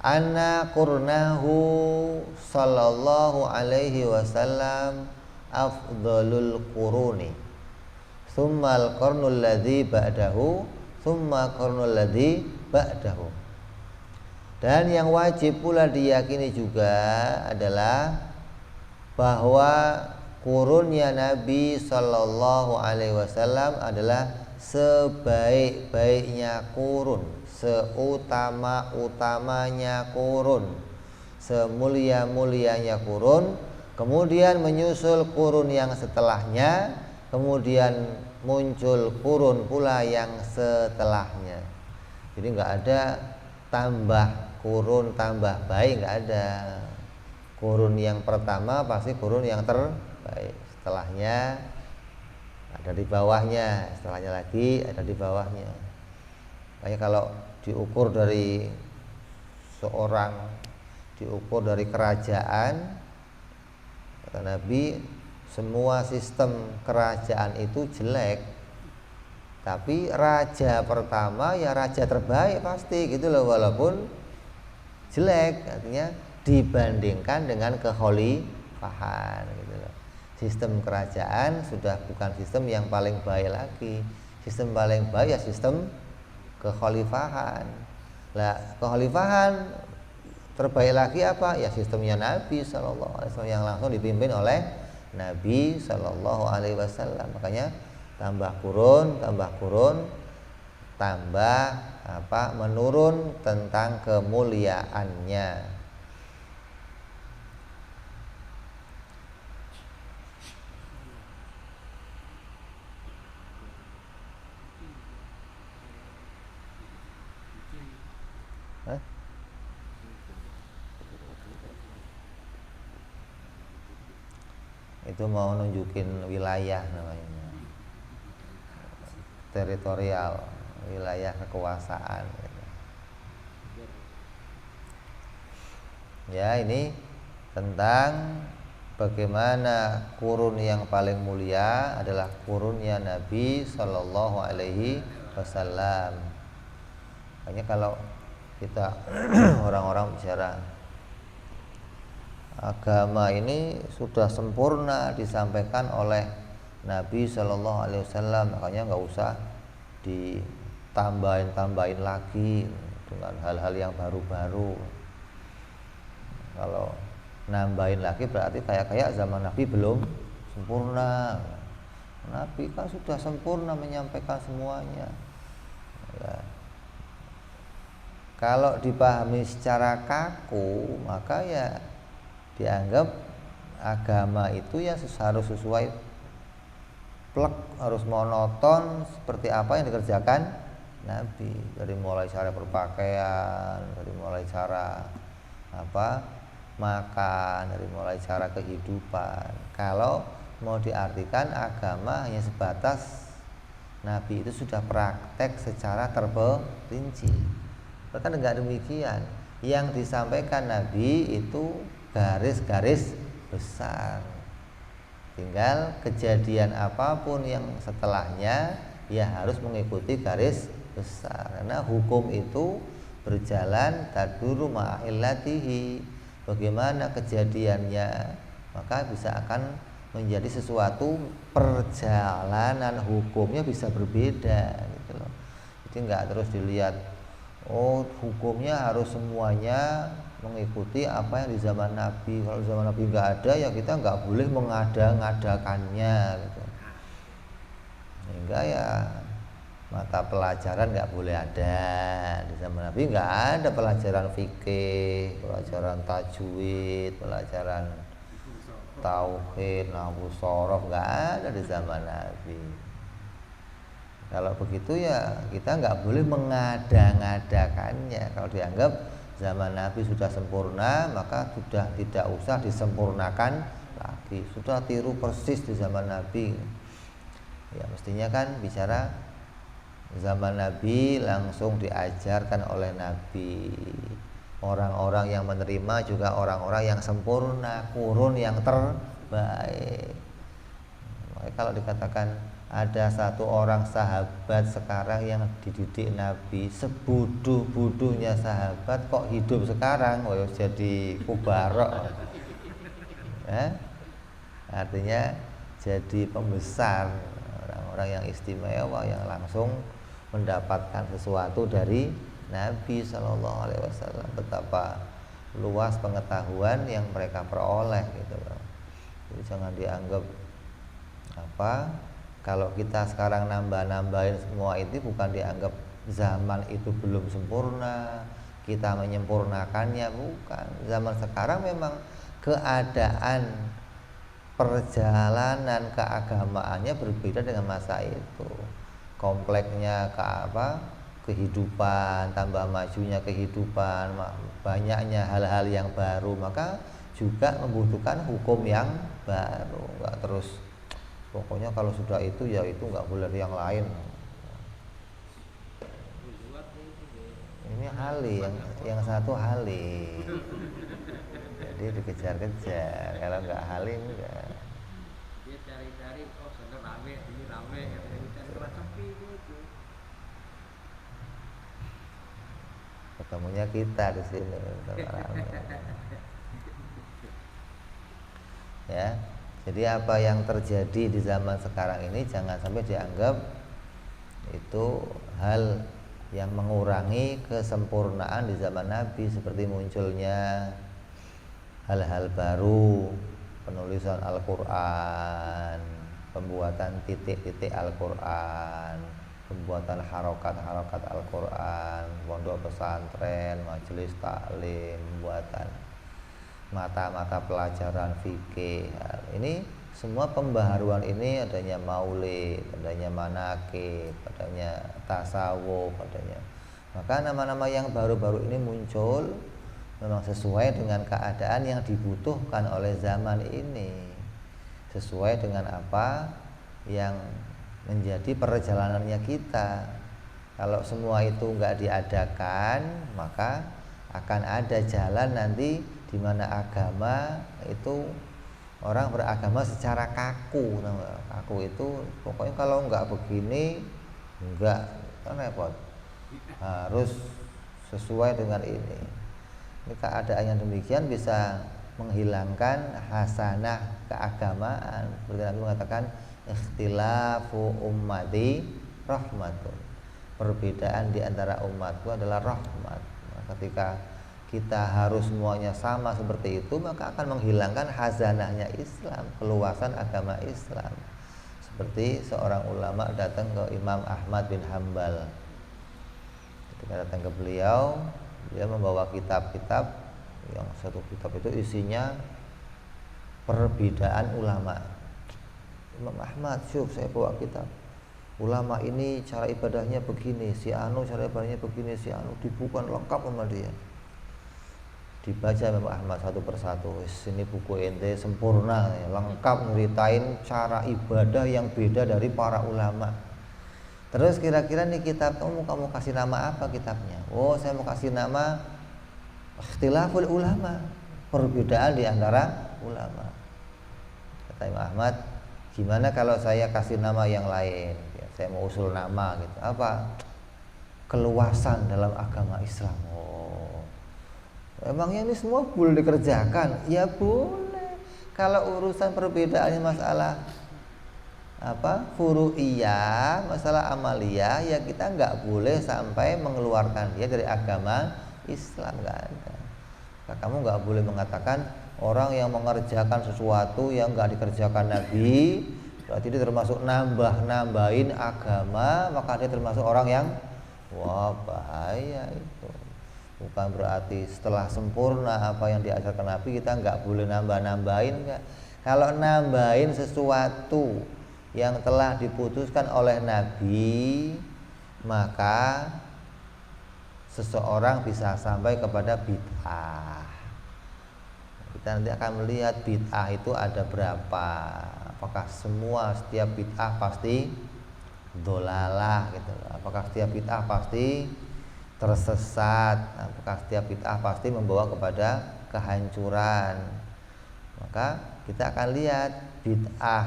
anna qurnahu sallallahu alaihi wasallam afdalul quruni thumma al-qarnul ladzi ba'dahu thumma qarnul ladzi ba'dahu. Dan yang wajib pula diyakini juga adalah bahwa kurunnya Nabi sallallahu alaihi wasallam adalah sebaik-baiknya kurun, seutama-utamanya kurun, semulia-mulianya kurun. Kemudian menyusul kurun yang setelahnya, kemudian muncul kurun pula yang setelahnya. Jadi nggak ada tambah kurun tambah baik, nggak ada. Kurun yang pertama pasti kurun yang terbaik, setelahnya ada di bawahnya, setelahnya lagi ada di bawahnya. Makanya kalau diukur dari seorang, diukur dari kerajaan, kata Nabi, semua sistem kerajaan itu jelek, tapi raja pertama ya raja terbaik pasti gitu loh, walaupun jelek, artinya dibandingkan dengan kekhalifahan gitu loh. Sistem kerajaan sudah bukan sistem yang paling baik lagi. Sistem paling baik ya sistem kekhalifahan. Lah, kekhalifahan terbaik lagi apa? Ya sistemnya Nabi sallallahu alaihi wasallam yang langsung dipimpin oleh Nabi sallallahu alaihi wasallam. Makanya tambah kurun, tambah menurun tentang kemuliaannya. Itu mau nunjukin wilayah namanya, teritorial, wilayah kekuasaan gitu. Ya, ini tentang bagaimana kurun yang paling mulia adalah kurunnya Nabi Shallallahu Alaihi Wasallam. Makanya kalau kita orang-orang bicara agama ini sudah sempurna disampaikan oleh Nabi Shallallahu Alaihi Wasallam, makanya nggak usah ditambahin lagi dengan hal-hal yang baru-baru. Kalau nambahin lagi berarti kayak zaman Nabi belum sempurna. Nabi kan sudah sempurna menyampaikan semuanya. Ya. Kalau dipahami secara kaku, maka ya dianggap agama itu ya harus sesuai plek, harus monoton seperti apa yang dikerjakan Nabi, dari mulai cara berpakaian, dari mulai cara makan, dari mulai cara kehidupan. Kalau mau diartikan agama hanya sebatas Nabi itu sudah praktek secara terperinci, bahkan enggak demikian. Yang disampaikan Nabi itu garis-garis besar, tinggal kejadian apapun yang setelahnya ya harus mengikuti garis besar, karena hukum itu berjalan taduru ma'illatihi. Bagaimana kejadiannya maka bisa akan menjadi sesuatu, perjalanan hukumnya bisa berbeda gitu loh. Jadi nggak terus dilihat hukumnya harus semuanya mengikuti apa yang di zaman Nabi. Kalau zaman Nabi nggak ada ya kita nggak boleh mengada-ngadakannya gitu. Sehingga ya mata pelajaran nggak boleh ada. Di zaman Nabi nggak ada pelajaran fikih, pelajaran tajwid, pelajaran tauhid, nahwu shorof, nggak ada di zaman Nabi. Kalau begitu ya kita nggak boleh mengada-ngadakannya. Kalau dianggap zaman Nabi sudah sempurna, maka sudah tidak usah disempurnakan lagi. Sudah tiru persis di zaman Nabi. Ya mestinya kan bicara zaman Nabi langsung diajarkan oleh Nabi. Orang-orang yang menerima juga orang-orang yang sempurna, kurun yang terbaik. Makanya kalau dikatakan ada satu orang sahabat sekarang yang dididik Nabi, sebodoh-bodohnya sahabat kok hidup sekarang, jadi kubarok. Artinya jadi pembesar, orang-orang yang istimewa yang langsung mendapatkan sesuatu dari Nabi Shallallahu Alaihi Wasallam. Betapa luas pengetahuan yang mereka peroleh gitu loh. Jadi jangan dianggap kalau kita sekarang nambah-nambahin semua itu bukan dianggap zaman itu belum sempurna, kita menyempurnakannya, bukan. Zaman sekarang memang keadaan perjalanan keagamaannya berbeda dengan masa itu. Kompleknya kehidupan, tambah majunya kehidupan, banyaknya hal-hal yang baru, maka juga membutuhkan hukum yang baru. Enggak terus pokoknya kalau sudah itu ya itu nggak boleh yang lain. Ini hali, yang satu hali, jadi dikejar-kejar. Kalau nggak hali enggak. Dia cari-cari, sana rame, ini rame, Ketemunya kita di sini. Ya. Jadi apa yang terjadi di zaman sekarang ini jangan sampai dianggap itu hal yang mengurangi kesempurnaan di zaman Nabi, seperti munculnya hal-hal baru, penulisan Al-Quran, pembuatan titik-titik Al-Quran, pembuatan harokat-harokat Al-Quran, pondok pesantren, majelis taklim, pembuatan mata-mata pelajaran fikih. Ini semua pembaharuan ini, adanya maulid, adanya manakib, adanya tasawuf, adanya. Maka nama-nama yang baru-baru ini muncul memang sesuai dengan keadaan yang dibutuhkan oleh zaman ini, sesuai dengan apa yang menjadi perjalanannya kita. Kalau semua itu enggak diadakan, maka akan ada jalan nanti di mana agama itu orang beragama secara kaku. Kaku itu pokoknya kalau nggak begini nggak, kan repot, harus sesuai dengan ini. Ini keadaan yang demikian bisa menghilangkan hasanah keagamaan. Seperti Nabi mengatakan, ikhtilafu ummati rahmatun, perbedaan di antara umatku adalah rahmat. Nah, ketika kita harus semuanya sama seperti itu, maka akan menghilangkan hazanahnya Islam, keluasan agama Islam. Seperti seorang ulama datang ke Imam Ahmad bin Hambal. Ketika datang ke beliau, dia membawa kitab-kitab, yang satu kitab itu isinya perbedaan ulama. Imam Ahmad, syuf, saya bawa kitab, ulama ini cara ibadahnya begini, si anu cara ibadahnya begini, si anu, dibukukan lengkap sama dia. Dibaca Imam Ahmad satu persatu, ini buku ente sempurna, lengkap ngeritain cara ibadah yang beda dari para ulama. Terus kira-kira nih kitab kamu kasih nama apa kitabnya? Oh, saya mau kasih nama Ikhtilaful Ulama, perbedaan di antara ulama. Kata Imam Ahmad, gimana kalau saya kasih nama yang lain? Ya, saya mau usul nama gitu. Apa? Keluasan dalam agama Islam. Oh, emangnya ini semua boleh dikerjakan? Ya boleh. Kalau urusan perbedaannya masalah furu'iyah, masalah amaliyah, ya kita nggak boleh sampai mengeluarkan dia dari agama Islam, nggak ada. Nah, kamu nggak boleh mengatakan orang yang mengerjakan sesuatu yang nggak dikerjakan Nabi berarti dia termasuk nambahin agama, maka dia termasuk orang yang wah bahaya itu. Bukan berarti setelah sempurna apa yang diajarkan Nabi kita nggak boleh nambahin, nggak. Kalau nambahin sesuatu yang telah diputuskan oleh Nabi, maka seseorang bisa sampai kepada bid'ah. Kita nanti akan melihat bid'ah itu ada berapa. Apakah setiap bid'ah pasti dolalah gitu. Apakah setiap bid'ah pasti tersesat? Apakah setiap bid'ah pasti membawa kepada kehancuran? Maka kita akan lihat bid'ah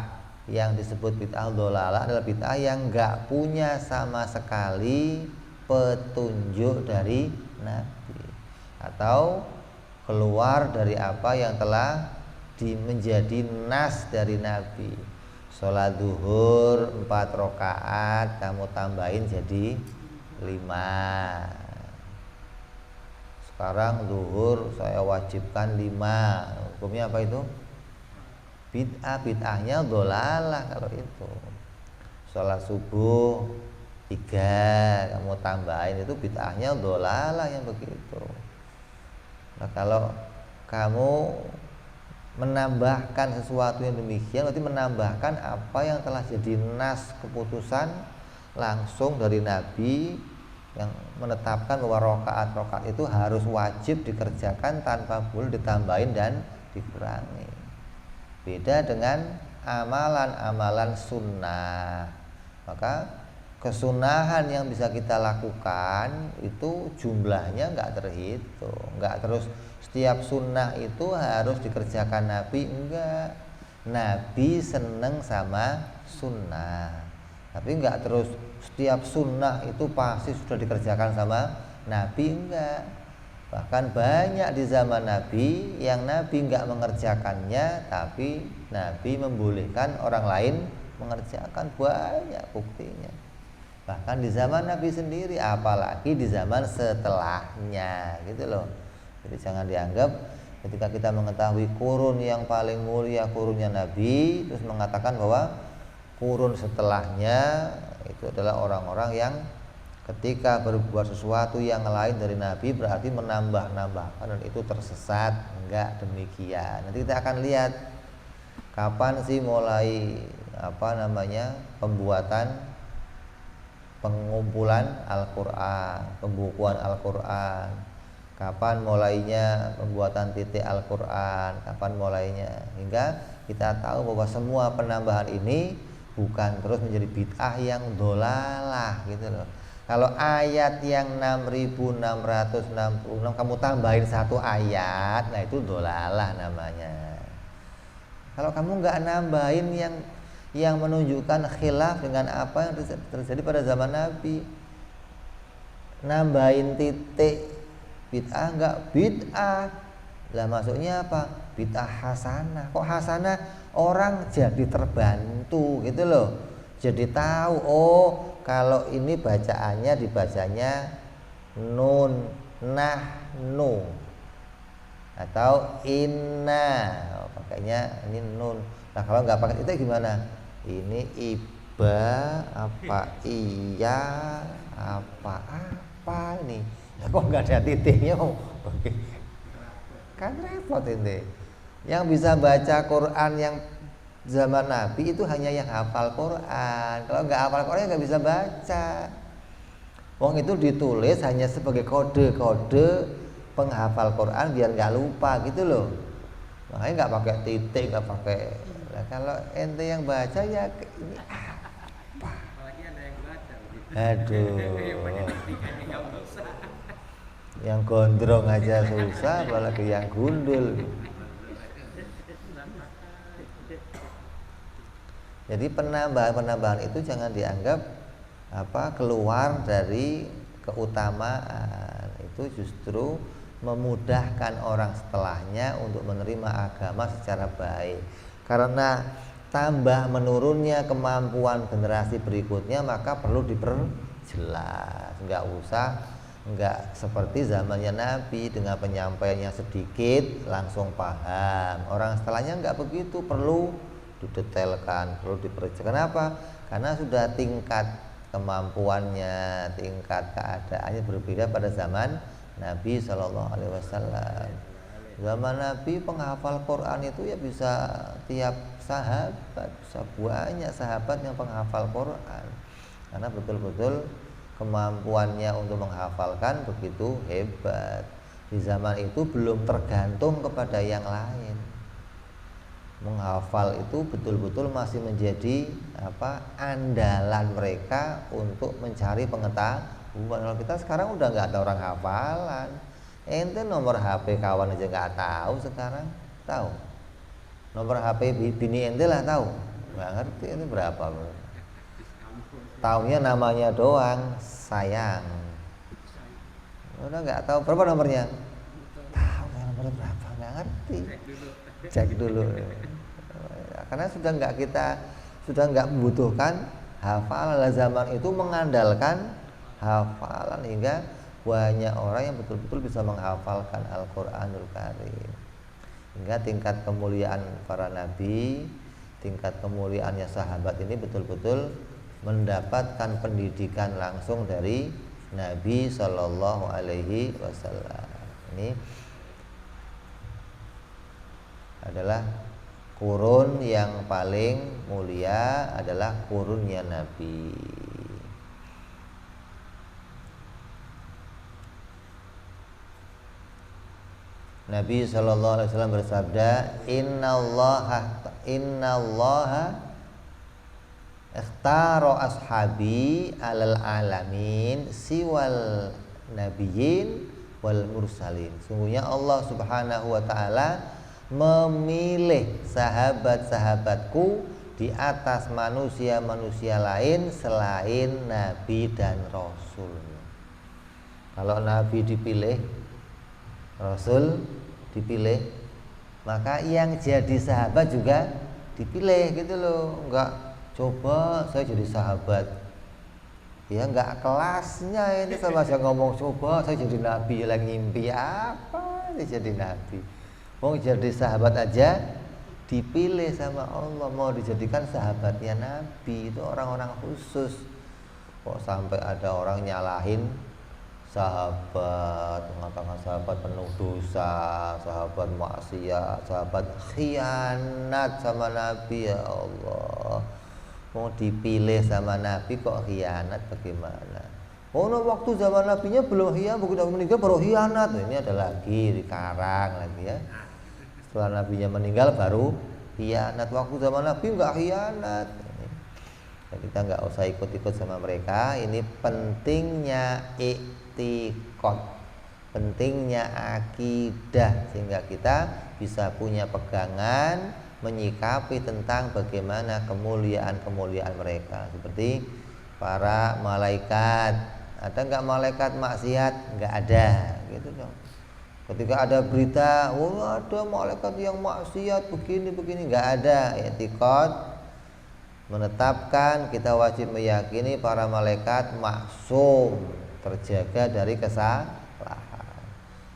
yang disebut bid'ah dolalah adalah bid'ah yang enggak punya sama sekali petunjuk dari Nabi atau keluar dari apa yang telah menjadi nas dari Nabi. Sholat duhur 4 rakaat kamu tambahin jadi 5. Sekarang duhur saya wajibkan 5. Hukumnya apa itu? Bid'ahnya dolalah kalau itu. Sholat subuh 3 kamu tambahin, itu bid'ahnya dolalah yang begitu. Nah, kalau kamu menambahkan sesuatu yang demikian berarti menambahkan apa yang telah jadi nas keputusan langsung dari Nabi yang menetapkan bahwa rakaat itu harus wajib dikerjakan tanpa boleh ditambahin dan dikurangi. Beda dengan amalan-amalan sunnah. Maka kesunahan yang bisa kita lakukan itu jumlahnya nggak terhitung, nggak terus setiap sunnah itu harus dikerjakan Nabi, enggak. Nabi seneng sama sunnah, tapi nggak terus setiap sunnah itu pasti sudah dikerjakan sama Nabi, enggak. Bahkan banyak di zaman Nabi yang Nabi nggak mengerjakannya, tapi Nabi membolehkan orang lain mengerjakan, banyak buktinya. Bahkan di zaman Nabi sendiri, apalagi di zaman setelahnya, gitu loh. Jadi jangan dianggap ketika kita mengetahui kurun yang paling mulia kurunnya Nabi, terus mengatakan bahwa kurun setelahnya itu adalah orang-orang yang ketika berbuat sesuatu yang lain dari Nabi berarti menambah-nambahkan dan itu tersesat. Enggak demikian. Nanti kita akan lihat kapan sih mulai pembuatan pengumpulan Al-Quran, pembukuan Al-Quran, kapan mulainya pembuatan titik Al-Quran, kapan mulainya, hingga kita tahu bahwa semua penambahan ini bukan terus menjadi bid'ah yang dolalah gitu loh. Kalau ayat yang 6666 kamu tambahin 1 ayat, nah itu dolalah namanya. Kalau kamu nggak nambahin yang menunjukkan khilaf dengan apa yang terjadi pada zaman Nabi, nambahin titik bid'ah nggak bid'ah. Lah maksudnya apa? Bid'ah hasanah. Kok hasanah? Orang jadi terbantu gitu loh. Jadi tahu, oh kalau ini bacaannya dibacanya nun, nahnu, atau inna, pakainya ini nun. Nah kalau nggak pakai itu gimana? Ini iba apa iya apa ini? Ya, kok nggak ada titiknya? Kan repot ini. Yang bisa baca Quran yang zaman Nabi itu hanya yang hafal Quran. Kalau nggak hafal Quran nggak bisa baca. Wong itu ditulis hanya sebagai kode-kode penghafal Quran biar nggak lupa gitu loh. Makanya nggak pakai titik, nggak pakai. Nah, kalau ente yang baca ya ini apa? Apalagi ada yang baca. Aduh. Yang banyak titiknya yang bisa. Yang gondrong aja susah, apalagi yang gundul. Jadi penambahan itu jangan dianggap keluar dari keutamaan. Itu justru memudahkan orang setelahnya untuk menerima agama secara baik. Karena tambah menurunnya kemampuan generasi berikutnya, maka perlu diperjelas. Enggak seperti zamannya Nabi dengan penyampaiannya sedikit langsung paham. Orang setelahnya enggak begitu, perlu didetailkan, perlu diperjelas. Kenapa? Karena sudah tingkat kemampuannya, tingkat keadaannya berbeda pada zaman Nabi Shallallahu Alaihi Wasallam. Zaman Nabi penghafal Quran itu ya bisa tiap sahabat, bisa banyak sahabat yang penghafal Quran, karena betul-betul kemampuannya untuk menghafalkan begitu hebat. Di zaman itu belum tergantung kepada yang lain. Menghafal itu betul-betul masih menjadi andalan mereka untuk mencari pengetahuan. Kalau kita sekarang udah nggak ada orang hafalan. Ente nomor HP kawan aja nggak tahu sekarang. Tahu nomor HP bini ente lah tahu? Nggak ngerti itu berapa. Taunya namanya doang, sayang. Udah nggak tahu berapa nomornya. Tahu nomornya berapa? Nggak ngerti. Cek dulu. Karena sudah nggak membutuhkan hafalan. Zaman itu mengandalkan hafalan hingga banyak orang yang betul-betul bisa menghafalkan Al-Qur'anul Karim. Hingga tingkat kemuliaan para nabi, tingkat kemuliaannya sahabat ini betul-betul mendapatkan pendidikan langsung dari Nabi Shallallahu Alaihi Wasallam. Ini adalah kurun yang paling mulia, adalah kurunnya Nabi. Nabi Shallallahu Alaihi Wasallam bersabda, Innallaha ikhtaro ashabi alal alamin siwal nabiyyin wal mursalin. Sungguhnya Allah Subhanahu wa taala memilih sahabat-sahabatku di atas manusia-manusia lain selain nabi dan rasul. Kalau nabi dipilih, rasul dipilih, maka yang jadi sahabat juga dipilih gitu loh. Enggak coba saya jadi sahabat, ya enggak kelasnya ini. Sama saya ngomong coba saya jadi nabi, lagi ngimpi apa ini jadi nabi. Mau jadi sahabat aja dipilih sama Allah, mau dijadikan sahabatnya Nabi. Itu orang-orang khusus. Kok sampai ada orang nyalahin sahabat, mengatakan sahabat penuh dosa, sahabat maksiat, sahabat khianat sama Nabi. Ya Allah, mau dipilih sama Nabi kok khianat, bagaimana? Oh, no, waktu zaman Nabinya belum khianat, begitu meninggal baru khianat. Ini ada lagi dikarang lagi ya. Setelah Nabinya meninggal baru khianat. Waktu zaman Nabi enggak khianat. Ya, kita enggak usah ikut-ikut sama mereka. Ini pentingnya i'tiqad, pentingnya akidah, sehingga kita bisa punya pegangan menyikapi tentang bagaimana kemuliaan mereka, seperti para malaikat. Ada nggak malaikat maksiat? Nggak ada, gitu dong. Ketika ada berita, oh ada malaikat yang maksiat begini, nggak ada. I'tiqad menetapkan kita wajib meyakini para malaikat maksum, terjaga dari kesalahan.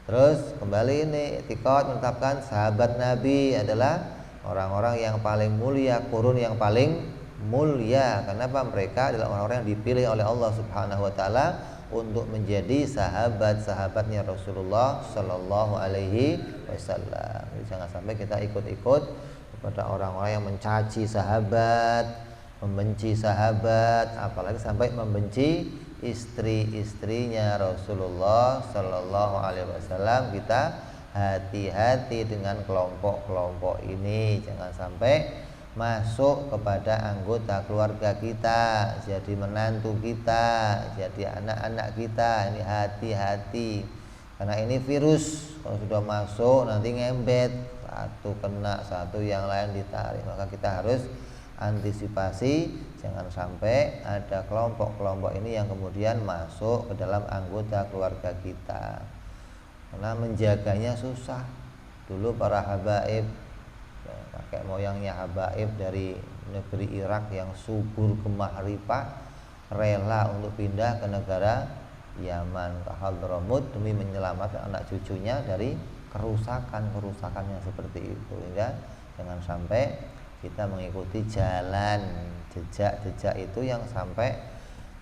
Terus kembali ini i'tiqad menetapkan sahabat Nabi adalah orang-orang yang paling mulia, kurun yang paling mulia. Kenapa? Mereka adalah orang-orang yang dipilih oleh Allah Subhanahu wa taala untuk menjadi sahabat-sahabatnya Rasulullah Shallallahu alaihi wasallam. Jadi jangan sampai kita ikut-ikut kepada orang-orang yang mencaci sahabat, membenci sahabat, apalagi sampai membenci istri-istrinya Rasulullah Shallallahu alaihi wasallam. Kita hati-hati dengan kelompok-kelompok ini, jangan sampai masuk kepada anggota keluarga kita, jadi menantu kita, jadi anak-anak kita. Ini hati-hati, karena ini virus. Kalau sudah masuk nanti ngembet, satu kena, satu yang lain ditarik. Maka kita harus antisipasi, jangan sampai ada kelompok-kelompok ini yang kemudian masuk ke dalam anggota keluarga kita, karena menjaganya susah. Dulu para habaib, kakek moyangnya habaib dari negeri Irak yang subur kemahrifah, rela untuk pindah ke negara Yaman, ke Hadramut, demi menyelamatkan anak cucunya dari kerusakan yang seperti itu. Ya, jangan sampai kita mengikuti jalan jejak itu yang sampai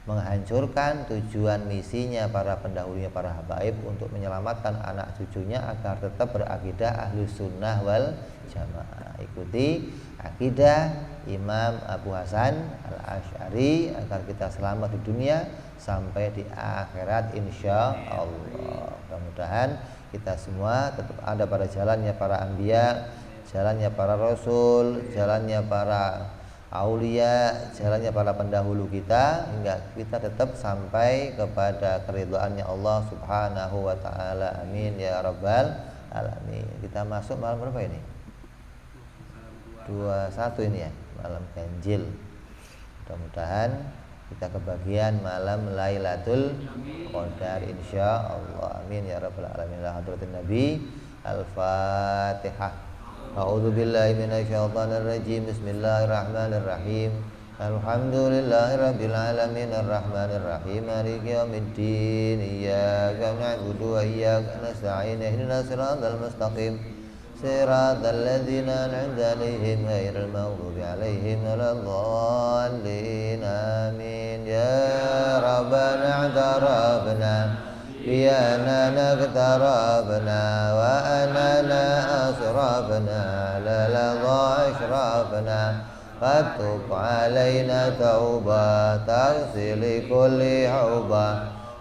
menghancurkan tujuan misinya para pendahulunya, para habaib, untuk menyelamatkan anak cucunya agar tetap berakidah Ahlus Sunnah wal Jamaah. Ikuti akidah Imam Abu Hasan Al-Asy'ari agar kita selamat di dunia sampai di akhirat insya Allah. Mudah-mudahan kita semua tetap ada pada jalannya para anbiya, jalannya para rasul, jalannya para aulia, jalannya para pendahulu kita, hingga kita tetap sampai kepada keridhaannya Allah Subhanahu wa taala. Amin ya rabbal alamin. Kita masuk malam berapa ini? 21 ini ya, malam ganjil. Mudah-mudahan kita kebagian malam Lailatul Qadar insyaallah. Amin ya rabbal alamin. La hadratin Nabi. Al-Fatihah. A'udzu billahi minasyaitonir rajim. Bismillahirrahmanirrahim. Alhamdulillahirabbil alamin arrahmanir rahim maliki yaumiddin. Iyyaka na'budu wa iyyaka nasta'in. Ihdinas siratal mustaqim. Siratal ladzina an'amta 'alaihim ghairil maghdubi 'alaihim waladdallin. Amin. Ya Rabbana i'tarafna بأننا اقتربنا وأننا أسرفنا للظى أشرفنا فتب علينا توبة تغسل كل حوبة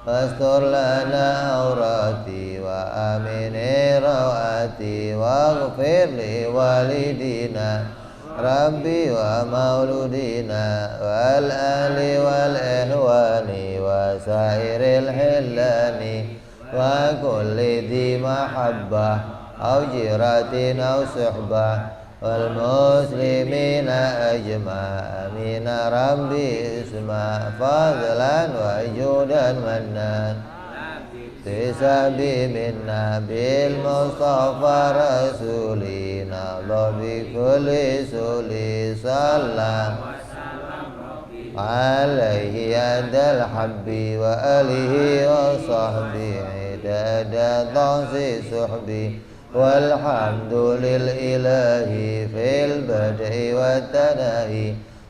واستر لنا عوراتي وآمن رواتي واغفر لوالدينا ربي ومولودينا والأهل والإخوان وسائر الحلان وكل ذي محبة أو جيرة أو صحبة والمسلمين أجمع آمين ربي اسمع فضلا وجودا منان تسابي منا بالمصطفى رسولنا الله بكل سولي صلى عليه عند الحب وآله وصحبه عدد ضعف صحبه والحمد للإله في البدء والتناهي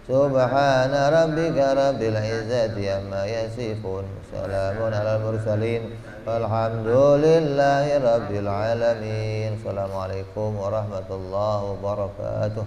سبحان ربك رب العزة عما يصفون سلام على المرسلين والحمد لله رب العالمين. Assalamualaikum warahmatullahi wabarakatuh.